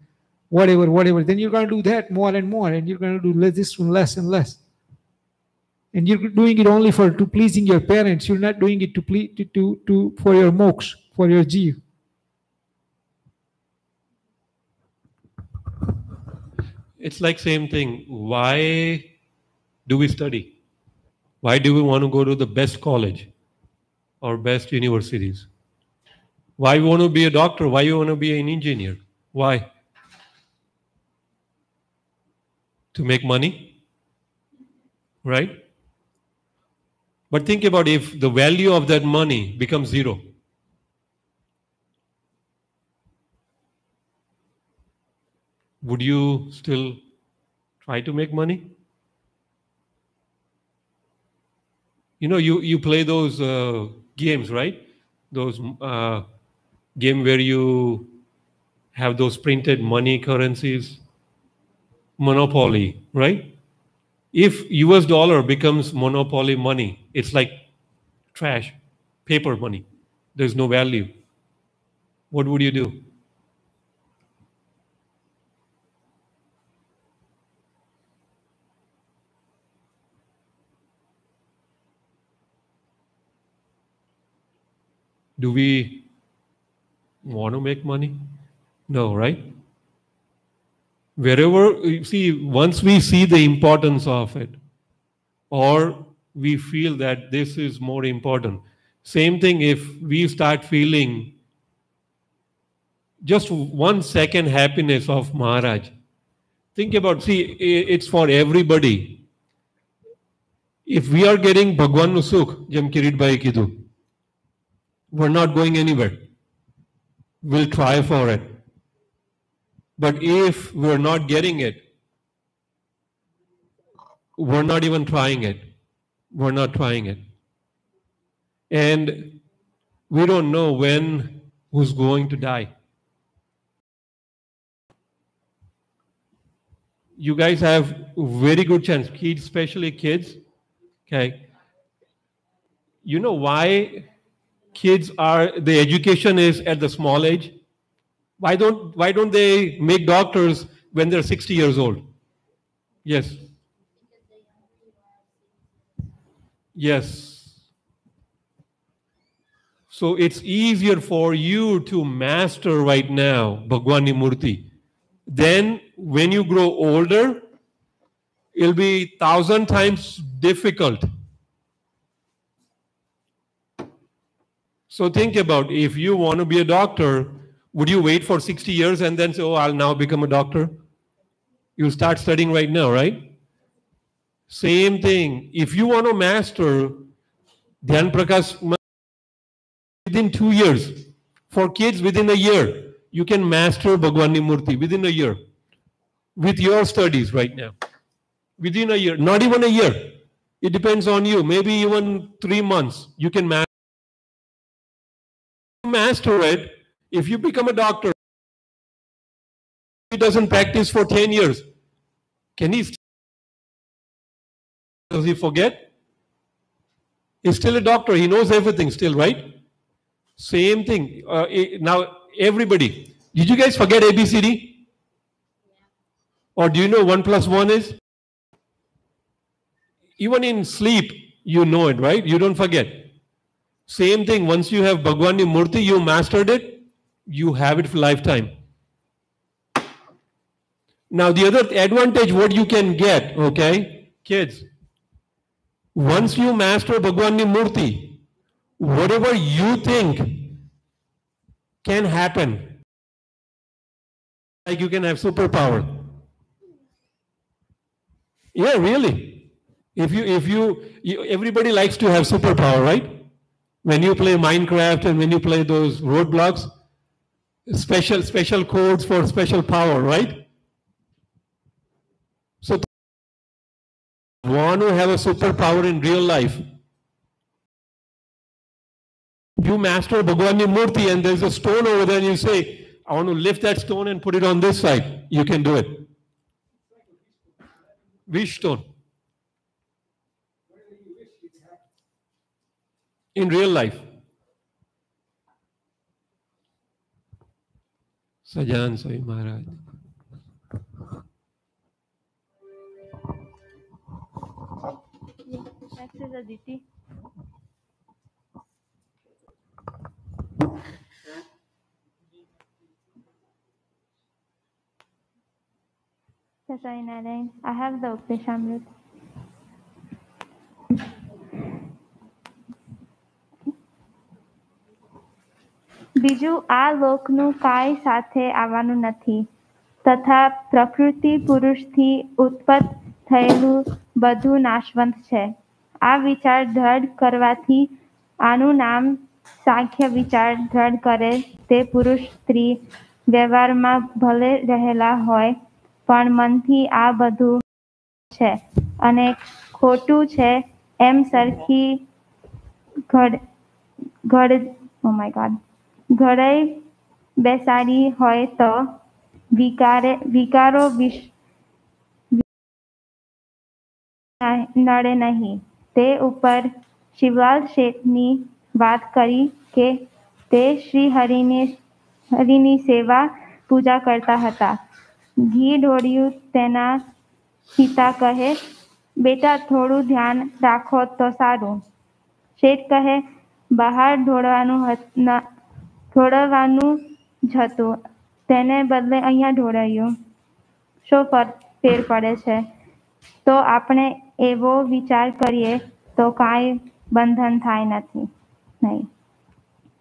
whatever, then you're going to do that more and more, and you're going to do this one less and less. And you're doing it only to pleasing your parents. You're not doing it for your moksha, for your jiva. It's like same thing. Why do we study? Why do we want to go to the best college or best universities? Why you want to be a doctor? Why you want to be an engineer? Why? To make money, right? But think about if the value of that money becomes zero. Would you still try to make money? You know, you play those games, right? Those game where you have those printed money currencies, monopoly, right? If US dollar becomes monopoly money, it's like trash, paper money. There's no value. What would you do? Do we want to make money? No, right? Wherever, you see, once we see the importance of it, or we feel that this is more important. Same thing if we start feeling just 1 second happiness of Maharaj. Think about, see, it's for everybody. If we are getting Bhagwan nu Sukh, Jem Kirit Bhai Kidu, we're not going anywhere. We'll try for it. But if we're not getting it, we're not even trying it. We're not trying it. And we don't know when who's going to die. You guys have very good chance, kids, especially kids. Okay. You know why kids the education is at the small age? Why don't they make doctors when they're 60 years old? Yes. Yes. So it's easier for you to master right now Bhagwani Murti. Then when you grow older, it'll be 1,000 times difficult. So think about, if you want to be a doctor, would you wait for 60 years and then say, oh, I'll now become a doctor? You'll start studying right now, right? Same thing. If you want to master Dhyan Prakash within 2 years, for kids within a year, you can master Bhagwani Murti within a year with your studies right now. Within a year, not even a year. It depends on you. Maybe even 3 months, you can master it. If you become a doctor, he doesn't practice for 10 years. Does he forget? He's still a doctor. He knows everything still, right? Same thing. Now, everybody, did you guys forget ABCD? Or do you know 1 plus 1 is? Even in sleep, you know it, right? You don't forget. Same thing, once you have Bhagwani Murti, you mastered it, you have it for lifetime. Now, the other advantage what you can get, okay, kids, once you master Bhagwani Murti, whatever you think can happen, like you can have superpower. Yeah, really. Everybody likes to have superpower, right? When you play Minecraft and when you play those roadblocks, special codes for special power, right? So, want to have a superpower in real life, you master Bhagwani Murti and there's a stone over there and you say, I want to lift that stone and put it on this side. You can do it. Wish stone. In real life. Sajan Sai Maharaj. is Aditi. Yes, I have the Updeshamrit. બીજું આ લોકનું કાંઈ સાથે આવવાનું નથી તથા પ્રકૃતિ પુરુષથી ઉત્પન્ન થયેલું બધું નાશવંત છે. આ વિચાર દ્રઢ કરવાથી આનું નામ સાંખ્ય વિચાર દ્રઢ કરે તે પુરુષ સ્ત્રી વ્યવહારમાં ભલે રહેલા હોય પણ મનથી આ બધું છે અને ખોટું છે એમ સરખી oh my god ઘડાઈ બેસાડી હોય તો વિકારો નડે નહીં. તે ઉપર શિવલાલ શેઠની વાત કરી કે તે શ્રી હરિની સેવા પૂજા કરતા હતા. ઘી ઢોળ્યું તેના પિતા કહે બેટા થોડું ધ્યાન રાખો તો સારું. શેઠ કહે બહાર ઢોળવાનું જ હતું તેને બદલે અહીંયા ઢોળાયું. શો ફેર પડે છે? તો આપણે એવો વિચાર કરીએ તો કાંઈ બંધન થાય નહીં.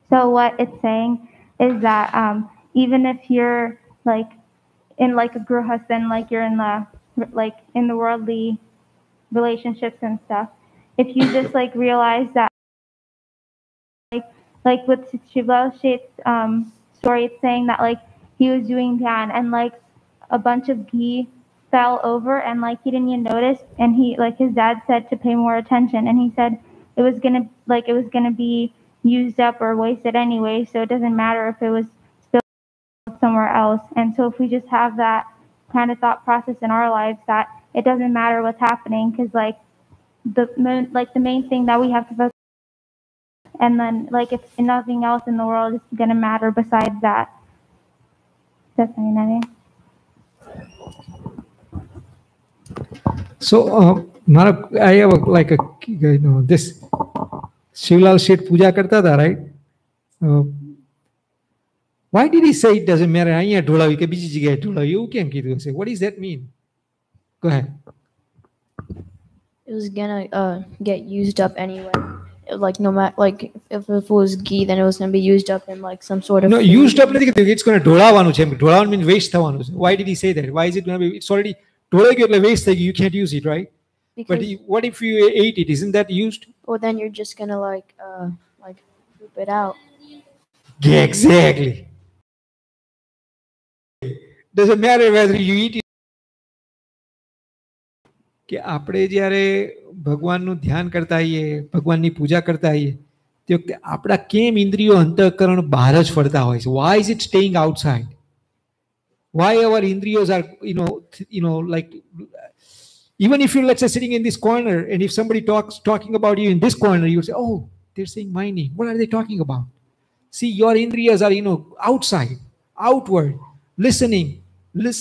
So what it's saying is that even if you're like in like a grihastha and like you're in the worldly relationships and stuff, if you just like realize that like with Shiva Sheth's story, it's saying that like he was doing dhyan and like a bunch of ghee fell over and like he didn't even notice, and he like his dad said to pay more attention, and he said it was gonna be used up or wasted anyway, so it doesn't matter if it was spilled somewhere else. And so if we just have that kind of thought process in our lives that it doesn't matter what's happening, because like the main thing that we have to focus, and then like if nothing else in the world is gonna matter besides that. That's my So, I have like a this Shivlal Sheth puja karta tha, right? Why did he say it doesn't matter? અહીંયા ઢોળાવી કે બીજી જગ્યાએ ઢોળાવી એવું કેમ કીધું હશે? What does that mean? Go ahead. It was gonna get used up anyway. Like no matter like if it was ghee, then it was gonna be used up in like some sort of. No, used up નથી કીધું. It's gonna ઢોળાવાનું છે. ઢોળાવાનું means waste થવાનું છે. Why did he say that? Why is it gonna be? It's already ઢોળાઈ ગયું એટલે waste થઈ ગયું. You can't use it, right? But what if you ate it? Isn't that used? Well, then you're just gonna like poop it out. Yeah, exactly. Doesn't matter whether you eat it. કે આપણે જ્યારે ભગવાનનું ધ્યાન કરતા હોઈએ, ભગવાનની પૂજા કરતા હોઈએ તે વખતે આપણા કેમ ઇન્દ્રિયો અંતઃકરણ બહાર જ ફરતા હોય છે? Why is it staying outside? Why our indriyos are like even if you're let's say sitting in this corner and if somebody talking about you in this corner, you say, oh, they're saying my name. What are they talking about? See, your indriyas are outside, outward, listening,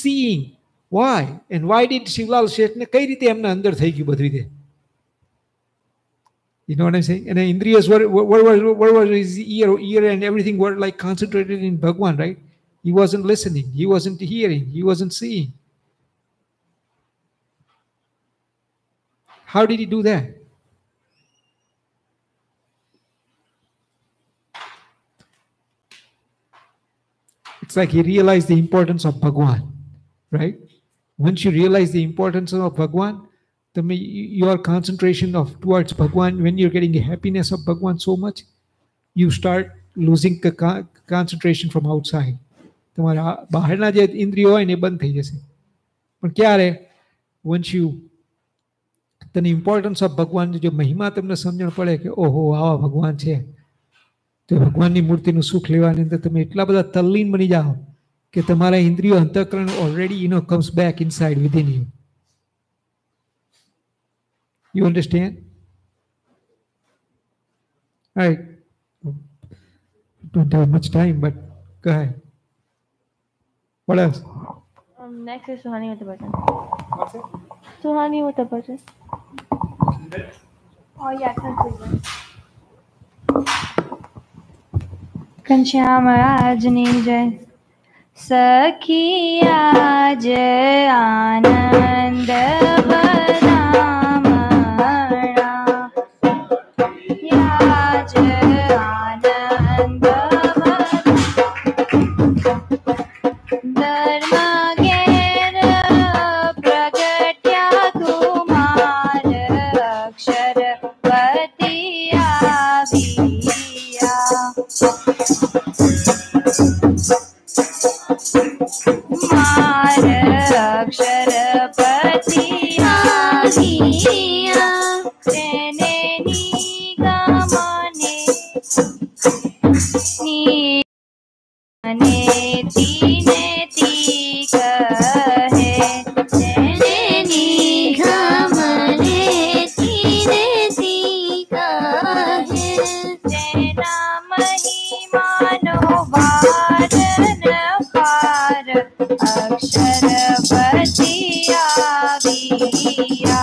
seeing. Why? And why did Shivlal Sheth ne કઈ રીતે એમના અંદર થઈ ગયું બધી રીતે? You know what I'm saying? And the indriyas were his ear and everything were like concentrated in Bhagwan, right? He wasn't listening, he wasn't hearing, he wasn't seeing. How did he do that? It's like he realized the importance of Bhagwan, right? Once you realize the importance of Bhagwan, your concentration towards Bhagwan, when you're getting the happiness of Bhagwan so much, you start losing the concentration from outside. તમારા બહારના જે ઇન્દ્રિયો હોય ને બંધ થઈ જશે. પણ ક્યારે? Once you તને ઇમ્પોર્ટન્સ ઓફ ભગવાન જો મહિમા તમને સમજણ પડે કે ઓહો આવા ભગવાન છે, તો ભગવાનની મૂર્તિનું સુખ લેવાની અંદર તમે એટલા બધા તલ્લીન બની જાઓ કે તમારા ઇન્દ્રિયો અંતઃકરણ already comes back inside within you. You understand? All right. Don't have much time, but go ahead. What else? Next is Suhani with the button. What's it? Suhani with the button. Oh yeah, conclusion. Ghanshyam राजनी जय सखिया जय आनंद बनामणा या जय आनंद धर्म ज्ञान प्रगट्या कुमार अक्षर पतिया विया मार अक्षर पतिया विया तेने निगमने तीने ती कहे तेने निगमने तीने ती कहे तेना महिमानो वारन पार अक्षर पतिया विया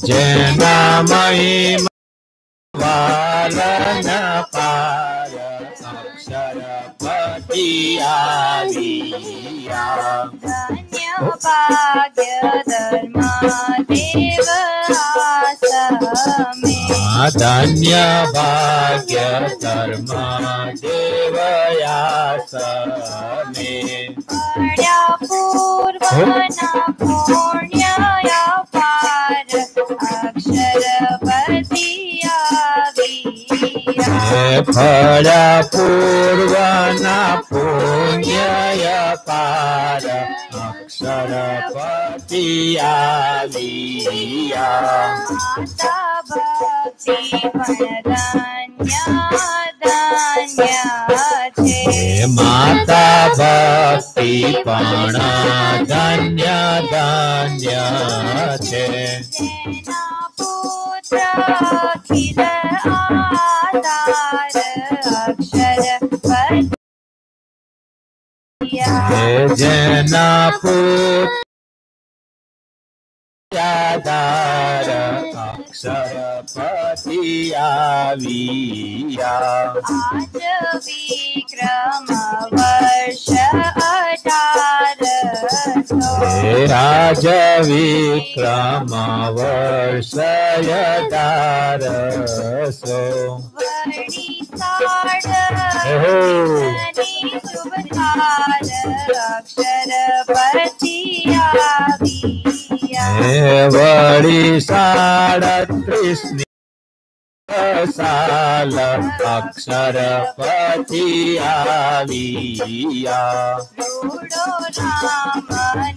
जेना महिमा वालन पार अक्षर पतिया विया धन्य भाग्य धर्म देव आसमे धन्य भाग्य धर्म देवयास में पड्या पूर्वना पुण्यया पार अक्षर पतिया विया फळ्या पूर्वना पुण्यय पार अक्षर पतिया विया माता भक्ति पण धन्य धन्य छे माता भक्ति पण धन्य धन्य छे तेना पुत्र अखिल आधार अक्षर पतिया जेना पुत्याधार अक्षर पतिया विया आज विक्रम वर्ष 1800 राज विक्रम वर्ष 1800 वणी साड शुभ काल अक्षर पतिया विया वळी 37 साल अक्षर पतिया विया रूडो राम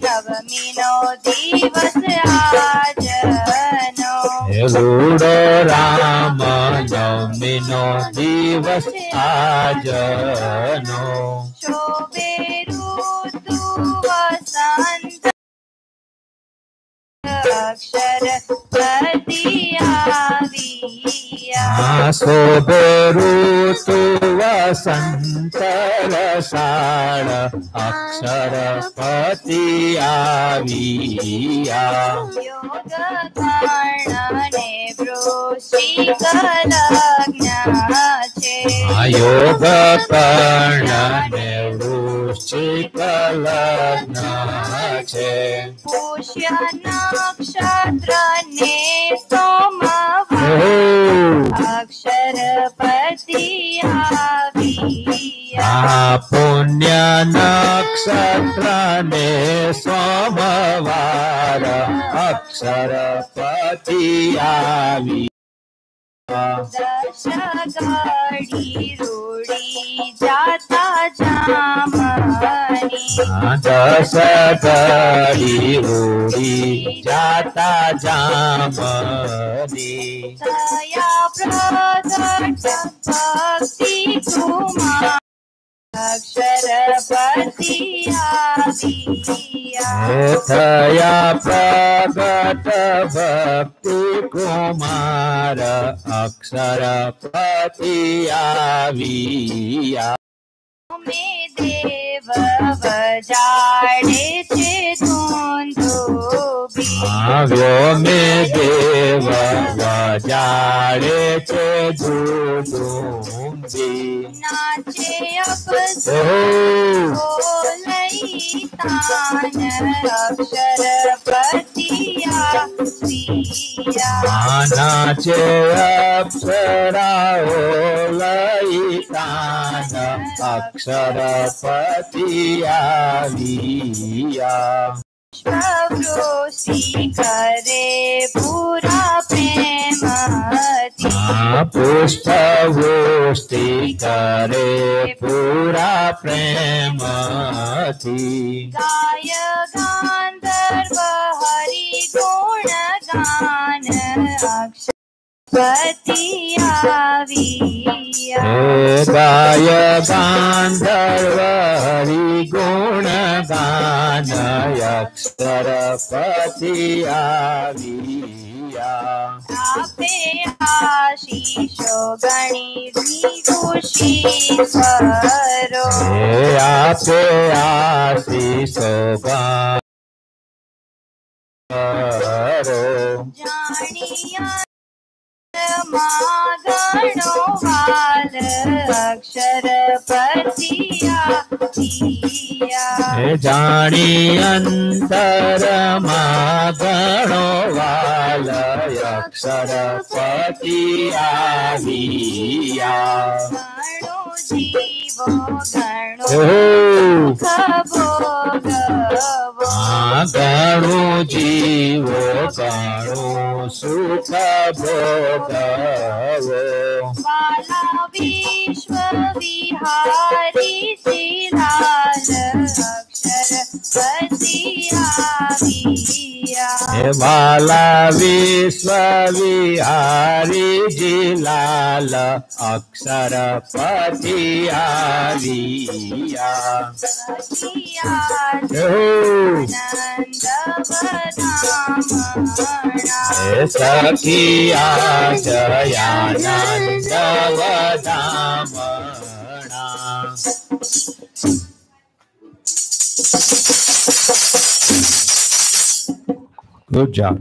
नवमी नो दिवस આજનો રૂડો રામ નવમી નો દિવસ આજનો શોભે ઋતુ વસંત અક્ષર પતિયા વિયા શોભે ઋતુ વસંત રસાળ અક્ષર પતિયા વિયા યોગ કર્ણને વૃશ્ચિક લગ્ન છે યોગ કર્ણને વૃશ્ચિક લગ્ન છે પુષ્ય નક્ષત્ર ને સોમવાર અક્ષર પતિયા વિયા પુણ્ય નક્ષત્ર ને સોમવાર અક્ષર પતિયા દશ ઘડી રૂડી જાતા જામની 10 ઘડી રૂડી જાતા જામની દયા પ્રગટ ભક્તિ કુમાર અક્ષર પતિયા વિયા થયા પ્રગટ ભક્તિ કુમાર અક્ષર પતિયા વિયા મે દેવ વજાડે છે ધૂંધુબી આવ્યો મેં દેવ વજાડે છે ધૂધુંબી નાચે લઈ તાન અક્ષરપતિયા નાચે અપ્સરાઓ લઈ તાન અક્ષરપતિયા પ્રવૃત્તિ કરે પૂરા પ્રેમથી પુષ્પવૃષ્ટિ કરે પૂરા પ્રેમથી ગાય ગાંધર્વ હરિ ગુણ ગાન અક્ષરપતિ આવ્યા ગાય ગાંધર્વ હરિ ગુણ ગાન અક્ષરપતિ આવ્યા આપે આશીષો ગણી વિભૂષી સ્વરો આપે આશીષો જાણિયા ગણો વાલ અક્ષરપતિ આવ્યા જાણી અંતરમાં ગણો વાલ અક્ષરપતિ આવ્યા ગણો જીવો ગણો ગણું જીવો ગણું સુખ ભોગવો વાલા વિશ્વ વિહારી શિલાલ અક્ષરપતિ આવ્યા વાલા વિશ્વ વિહારી જીલાલ અક્ષરપતિ આવ્યા સખિયા જયાનંદ વધામણા Good job.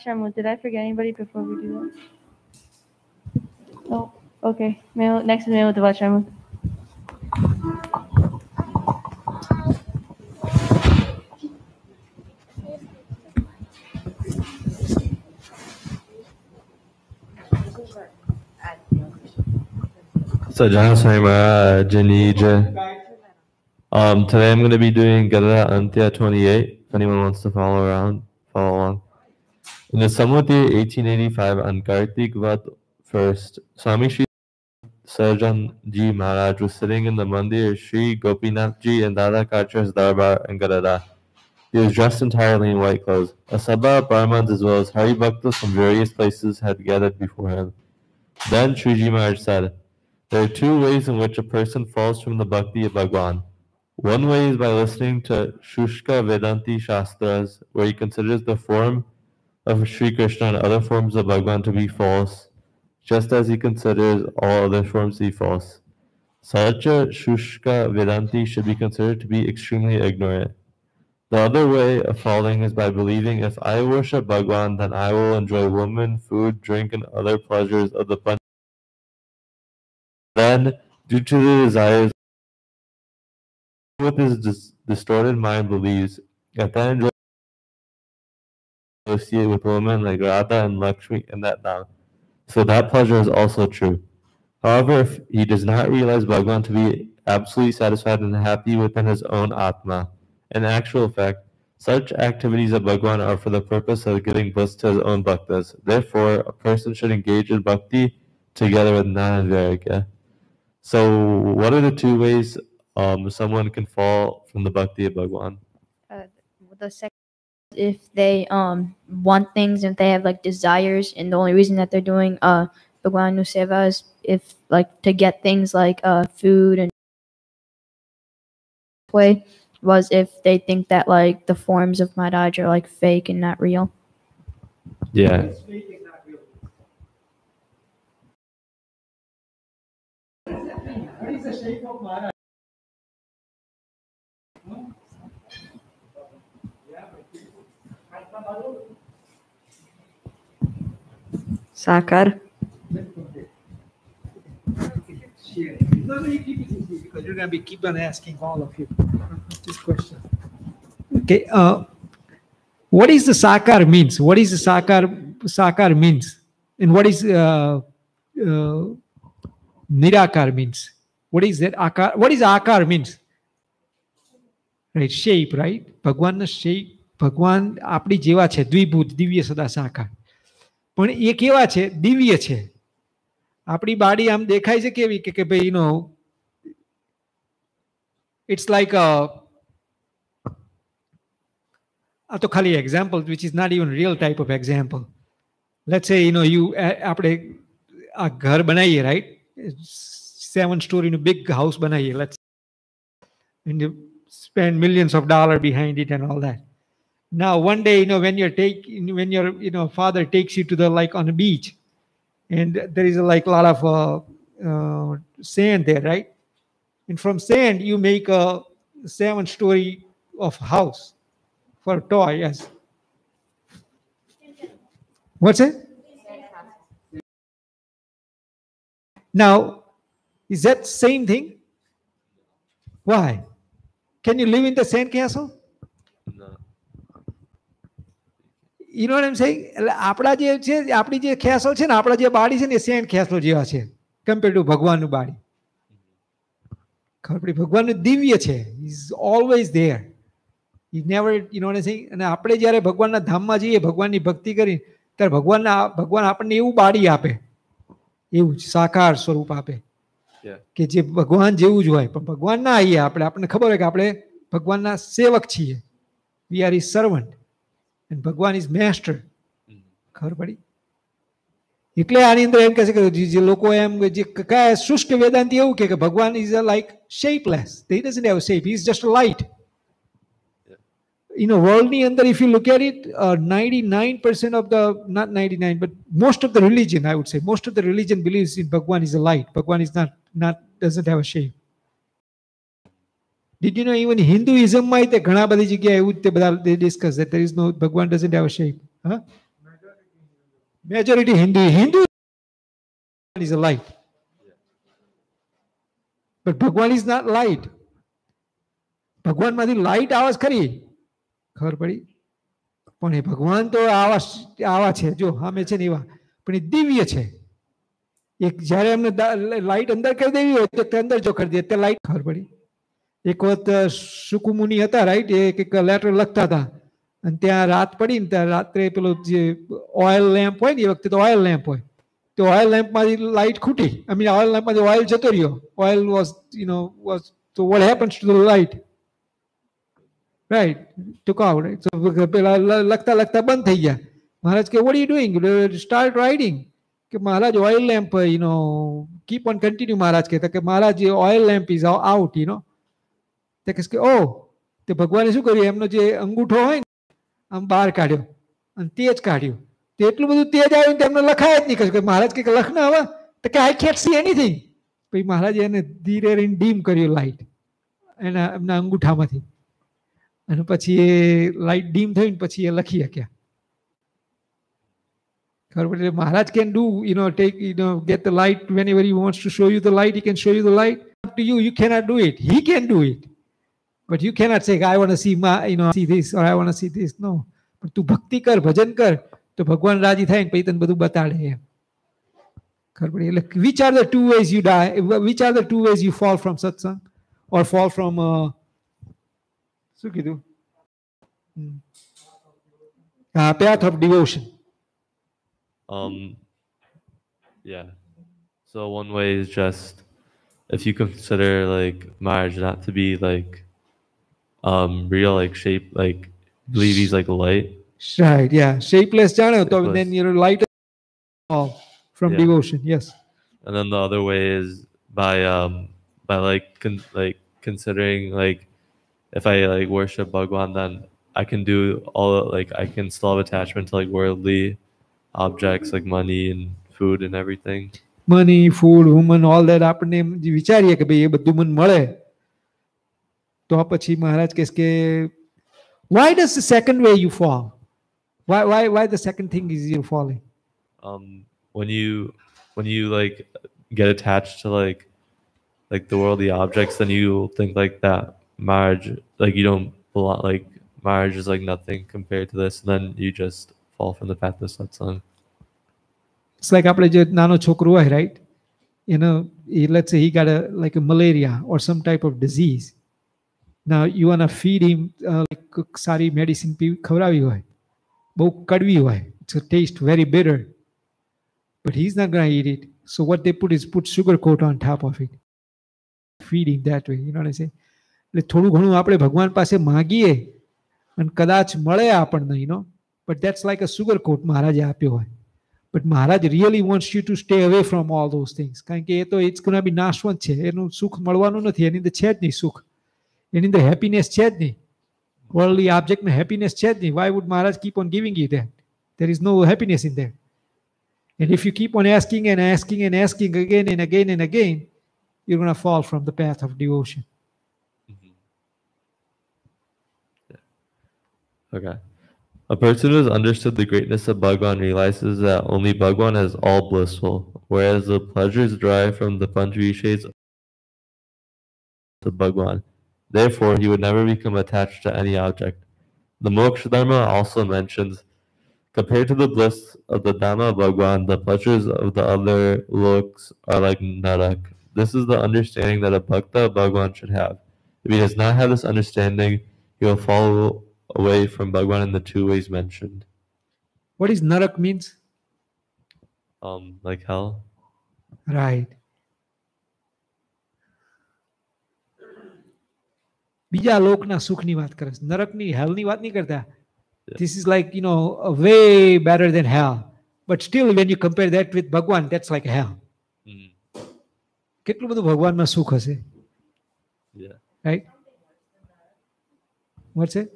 Shamu, did I forget anybody before we do that? Oh, okay. Next is Meo Devashamu. So Jayanti Janija. Today I'm going to be doing Gadara Antya 28. If anyone wants to follow along. In the Samvati 1885 on Kartik Vat 1st, Swami Sri Sarjan Ji Maharaj was sitting in the Mandir Sri Gopinath Ji and Dada Kachar's Darbar in Gadara. He was dressed entirely in white clothes. A sabha of Brahmans as well as Hari Bhaktas from various places had gathered before him. Then Sriji Maharaj said, "There are two ways in which a person falls from the bhakti of Bhagwan. One way is by listening to Shushka Vedanti Shastras, where he considers the form of Sri Krishna and other forms of Bhagwan to be false, just as he considers all other forms to be false. Such a Shushka Vedanti should be considered to be extremely ignorant. The other way of falling is by believing if I worship Bhagwan, then I will enjoy woman, food, drink, and other pleasures of the Panch. Then, due to the desires with his distorted mind believes, if that enjoy associate with women like Radha and Lakshmi in that now. So that pleasure is also true. However, if he does not realize Bhagwan to be absolutely satisfied and happy within his own Atma, in actual fact, such activities of Bhagwan are for the purpose of giving bliss to his own bhaktas. Therefore, a person should engage in bhakti together with Jnana and Vairagya." So, what are the two ways someone can fall from the bhakti of Bhagwan? The second, if they want things, if they have like desires, and the only reason that they're doing Bhagwan Seva is if like to get things like food and way was if they think that like the forms of Maharaj are like fake and not real. Yeah. Sakar. No, you keep it easy because you're going to be keep on asking all of you this question. Okay. What is the sakar means? What is the sakar means? And what is nirakar means? What is that? Akar? What is akar means? Right, shape, right? ભગવાનનો shape, ભગવાન આપણી જેવા છે, દ્વિભૂત, દિવ્ય સદા સાકાર. પણ એ કેવા છે? દિવ્ય છે. આપણી બાડી આમ દેખાય છે કેવી કે ભાઈ it's like આ તો ખાલી example which is not even real type of example. Let's say you આપણે આ ઘર બનાવીએ, right? 7-story big house બનાવીએ, let's and you spend millions of dollars behind it and all that. Now one day when your father takes you to the on the beach and there is a lot of sand there, right? And from sand you make a 7-story of house for toy. Yes. What's it? Now, is that same thing? Why? Can you live in the sand castle? No. You know what I'm saying? આપણા જે છે, આપણી જે castle છે ને, આપણા જે બાડી છે ને, sand castle જેવા છે compared to ભગવાનનું બાડી. ખબર પડી? ભગવાનનું દિવ્ય છે. He's always there. He never, you know what I'm saying? અને આપણે જ્યારે ભગવાનના ધામમાં જઈએ, ભગવાનની ભક્તિ કરી, ત્યારે ભગવાન આપણને એવું બાડી આપે, એવું સાકાર સ્વરૂપ આપે કે જે ભગવાન જેવું જ હોય. પણ ભગવાન ના આવીએ આપણને ખબર હોય કે આપણે ભગવાનના સેવક છીએ. We are his servant and ભગવાન is master. ખબર પડી? એટલે આની અંદર એમ કહે છે કે જે લોકો એમ જે કયા શુષ્ક વેદાંતિ એવું કે ભગવાન is like shapeless. He doesn't have a shape. He is just a light. Worldly under, if you look at it, 99% of the, not 99, but most of the religion, I would say, most of the religion believes in Bhagwan is a light. Bhagwan is doesn't have a shape. Did you know even Hinduism might ઘણા બધી જગ્યાએ એવું they discuss that there is no, Bhagwan doesn't have a shape. Huh? Majority Hindu is a light. But Bhagwan is not light. Bhagwan માંથી light આવાજ ખરી. ખબર પડી? પણ એ ભગવાન તો આવા છે, જો સામે છે ને એવા, પણ એ દિવ્ય છે. એક જ્યારે એમને લાઈટ અંદર કરી દેવી હોય તો અંદર જો કરી દે તે લાઈટ. ખબર પડી? એક વખત સુકુમુનિ હતા, રાઈટ? એ એક લેટર લખતા હતા અને ત્યાં રાત પડી ને ત્યાં રાત્રે પેલો જે ઓઇલ લેમ્પ હોય ને, એ વખતે તો ઓઇલ લેમ્પ હોય, તો ઓઇલ લેમ્પમાંથી લાઈટ ખૂટી. I mean ઓઇલ લેમ્પમાંથી ઓઇલ જતો રહ્યો. Oil was so what happens to the light? Right, took out, right? So પેલા લખતા લખતા બંધ થઈ ગયા. મહારાજ કે what are you doing? Start writing. કે મહારાજ oil lamp, keep on continue. મહારાજ કહેતા કે મહારાજ oil lamp is out, તે કહે કે તે ભગવાને શું કર્યું? એમનો જે અંગૂઠો હોય ને આમ બહાર કાઢ્યો અને તેજ કાઢ્યું. તો એટલું બધું તેજ આવ્યું તેમને લખાય જ નહીં. કે મહારાજ કે લખના હવે તો કે I can't see anything. પછી મહારાજે એને ધીરે રહીને ડીમ કર્યું લાઈટ એના એમના અંગૂઠામાંથી. અને પછી એ લાઈટ ડીમ થઈ ને પછી એ લખી શક્યા. ખબર પડે? મહારાજ can do, take, get the light whenever he wants to show you the light. He can show you the light. Up to you, you cannot do it. He can do it, but you cannot say I want to see see this or I want to see this. No, but તું ભક્તિ કર, ભજન કર, તો ભગવાન રાજી થાય ને પછી તને બધું બતાડે એમ. ખબર પડે? એટલે which are the two ways you die? Which are the two ways you fall from satsang or fall from શું કીધું? Path of devotion. Yeah. So one way is just if you consider marriage not to be real, shape, believe he's like a light. Right, yeah. Shapeless jana, then you're light from devotion. Yes. And then the other way is by considering if I worship Bhagwan, then I can do all I can still have attachment to worldly objects like money and food and everything. Money, food, woman, all that. આપણે વિચારીએ કે ભાઈ એ બધું મને મળે તો પછી મહારાજ કહે કે why does the second way you fall? Why the second thing is you're falling? When you like get attached to like the worldly objects, then you think like that marriage, like you don't belong, like marriage is like nothing compared to this, and then you just fall from the path of satsang. It's like આપણે જે નાનો છોકરો હોય, right? You know, let's say he got a malaria or some type of disease. Now you want to feed him like સારી medicine ખવડાવી હોય, બહુ કડવી હોય, it's a taste very bitter, but he's not going to eat it. So what they put sugar coat on top of it, feeding that way. You know what I'm saying? એટલે થોડું ઘણું આપણે ભગવાન પાસે માગીએ અને કદાચ મળે આપણને, you know, but that's like a sugar coat મહારાજે આપ્યો હોય. But Maharaj really wants you to stay away from all those things. કારણ કે એ તો it's going to be નાશવંત છે, એનું સુખ મળવાનું નથી, એની અંદર છે જ નહીં સુખ, એની અંદર happiness છે જ નહીં, worldly object માં happiness છે જ નહીં. Why would Maharaj keep on giving you that? There is no happiness in there. And if you keep on asking and asking and asking again and again and again, you're going to fall from the path of devotion. Okay. A person who has understood the greatness of Bhagwan realizes that only Bhagwan is all blissful, whereas the pleasures derived from the Panchvishades of Bhagwan. Therefore, he would never become attached to any object. The Moksha Dharma also mentions, compared to the bliss of the Dhamma of Bhagwan, the pleasures of the other loks are like narak. This is the understanding that a bhakta of Bhagwan should have. If he does not have this understanding, he will follow away from Bhagwan in the two ways mentioned. What is narak means? Like hell. Right. બીજા લોકના સુખની વાત કરે, નરકની હેલની વાત નહીં કરતા. This is like, you know, way better than hell. But still, when you compare that with Bhagwan, that's like hell. કેટલું બધું ભગવાનમાં સુખ હશે. Yeah. Right? What's it?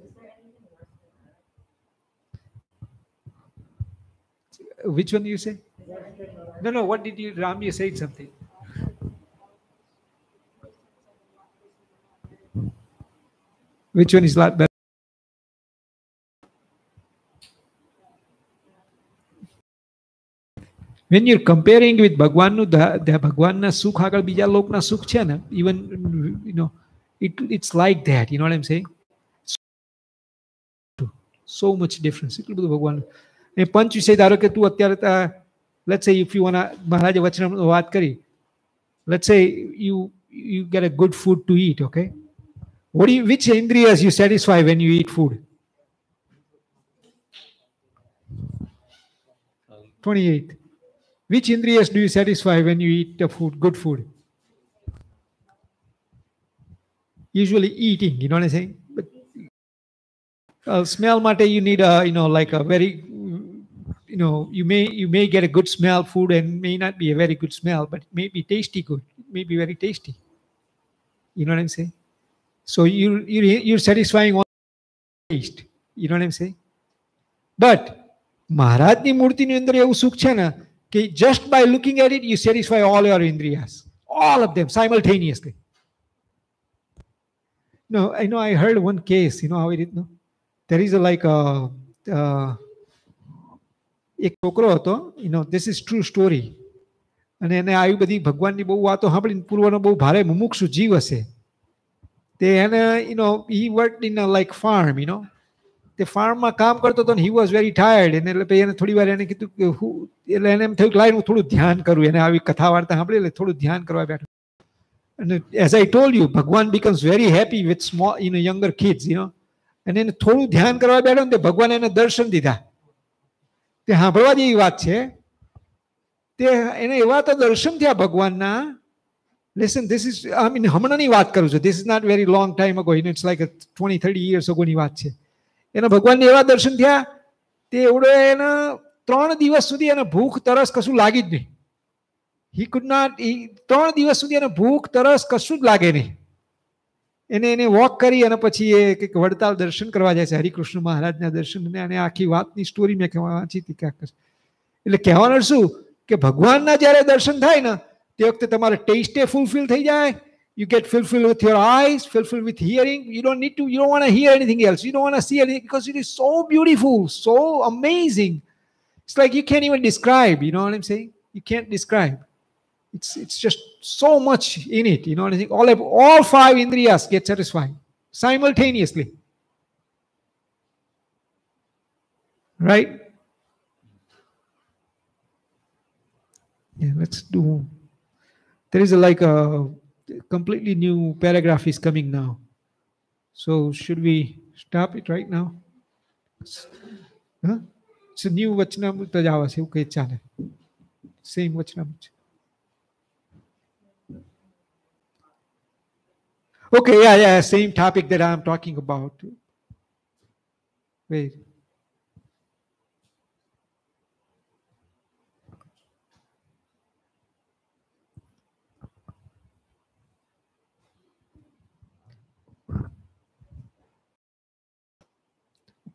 Which one you say? No, what did you, Ram, you said something. Which one is lot better? When you're comparing with Bhagwan, the Bhagwan na sukh agar bija lok na sukh છે ને, even, you know, it's like that, you know what I'm saying? So much difference. એટલું બધું ભગવાન. એ પંચ વિષય ધારો કે તું અત્યારે, let's say if you wanna, મહારાજે વચન વાત કરી, let's say you get a good food to eat, okay? Which indriyas you satisfy when you eat food? 28. Which indriyas do you satisfy when you eat the food, good food? Usually eating, you know what I'm saying? But smell mate, you need a, you know, like a very, you know, you may get a good smell food and may not be a very good smell, but it may be tasty good, it may be very tasty. You know what I'm saying? So you're satisfying all taste. You know what I'm saying? But Maharajની મૂર્તિની અંદર એવું સુખ છે ને કે just by looking at it you satisfy all your indriyas, all of them simultaneously. No, I know I heard one case, you know how it is, no? There is a like a એક છોકરો હતો, you know, this is true story, અને એને આવી બધી ભગવાનની બહુ વાતો સાંભળીને પૂર્વનો બહુ ભારે મુમુક્ષુ જીવ હશે. તે એને, you know, he worked in a like farm, you know, તે ફાર્મમાં કામ કરતો હતો ને he was very tired, અને એટલે પછી એને થોડી વાર એને કીધું કે એટલે એને એમ થયું કે લાય હું થોડું ધ્યાન કરું, એને આવી કથા વાર્તા સાંભળી એટલે થોડું ધ્યાન કરવા બેઠો. And as I told you, Bhagwan becomes very happy with small, you know, younger kids, you know, અને એને થોડું ધ્યાન કરવા બેઠો ને તે ભગવાન એને દર્શન દીધા. તે સાંભળવા જેવી વાત છે. તે એને એવા તો દર્શન થયા ભગવાનના. Listen, this is, I mean, હમણાંની વાત કરું છું. This is not very long time ago, you know, it's like a 20-30 years ago ની વાત છે. એના ભગવાનને એવા દર્શન થયા, તે એવડો એના 3 દિવસ સુધી એને ભૂખ તરસ કશું લાગી જ નહીં. He could not, 3 દિવસ સુધી એને ભૂખ તરસ કશું જ લાગે નહીં. એને વોક કરી અને પછી એ કંઈક વડતાલ દર્શન કરવા જાય છે, હરિકૃષ્ણ મહારાજના દર્શન, અને આખી વાતની સ્ટોરી મેં વાંચી હતી ક્યાંક. એટલે કહેવાનું શું કે ભગવાનના જ્યારે દર્શન થાય ને તે વખતે તમારે ટેસ્ટે ફૂલફિલ થઈ જાય, You get fulfilled with your eyes, fulfilled with hearing. You don't want to hear anything else. You don't want to see anything because it is so beautiful, so amazing. It's like you can't even describe, you know what I'm saying? You can't describe. It's just so much in it, you know what I think? All five indriyas get satisfied simultaneously. Right? Yeah, let's do. There is a completely new paragraph is coming now. So should we stop it right now? Huh? It's a new Vachanamrita Java. Okay, chale. Same Vachanamrita. Okay, yeah, same topic that I'm talking about. Wait.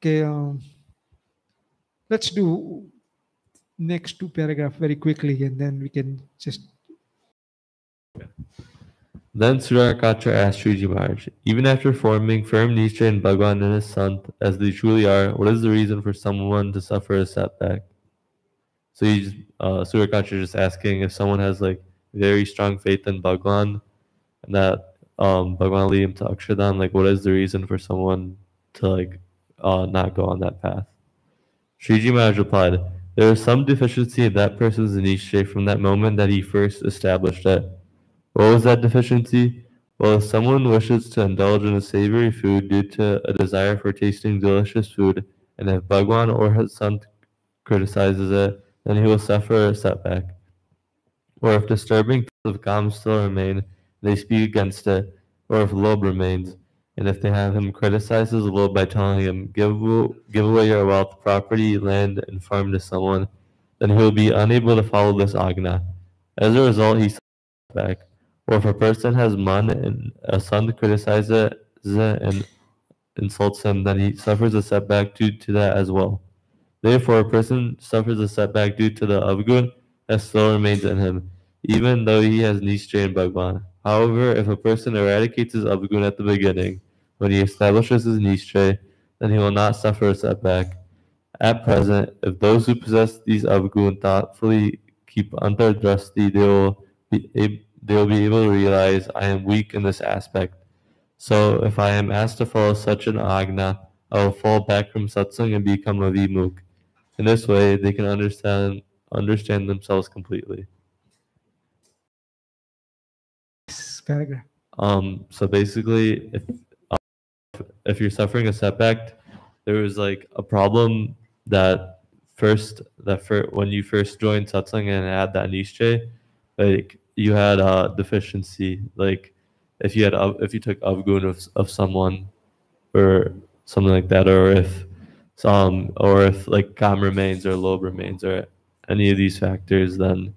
Okay, let's do next two paragraph very quickly, and then we can just. Then Surakatra asked Sriji Maharaj, even after forming firm Nishtaya in Bhagwan and his Sant, as they truly are, what is the reason for someone to suffer a setback? So Surakatra just asking if someone has like very strong faith in Bhagwan, and that Bhagwan lead him to Akshardham, like what is the reason for someone to like not go on that path? Sriji Maharaj replied, there is some deficiency in that person's Nishtaya from that moment that he first established it. What was that deficiency? Well, if someone wishes to indulge in a savory food due to a desire for tasting delicious food, and if Bhagwan or his Sant criticizes it, then he will suffer a setback. Or if disturbing thoughts of Kam still remain, they speak against it, or if Lobh remains, and if they have him criticize his Lobh by telling him, give away your wealth, property, land, and farm to someone, then he will be unable to follow this Agna. As a result, he suffers a setback. Or if a person has man and a son criticizes it and insults him, then he suffers a setback due to that as well. Therefore, a person suffers a setback due to the avgun that still remains in him, even though he has Nishtaya and Bhagwan. However, if a person eradicates his avgun at the beginning, when he establishes his Nishtaya, then he will not suffer a setback. At present, if those who possess these avgun thoughtfully keep antardrasti, they will be able to realize I am weak in this aspect. So if I am asked to follow such an agna, I will fall back from satsang and become a vimuk. In this way, they can understand themselves completely. Paragraph. So basically, if you're suffering a setback, there was like a problem that when you first joined satsang and had that Nishtaya, like you had a deficiency, like if you took avgun of someone or something like that, or if like Kam remains or Lobh remains or any of these factors, then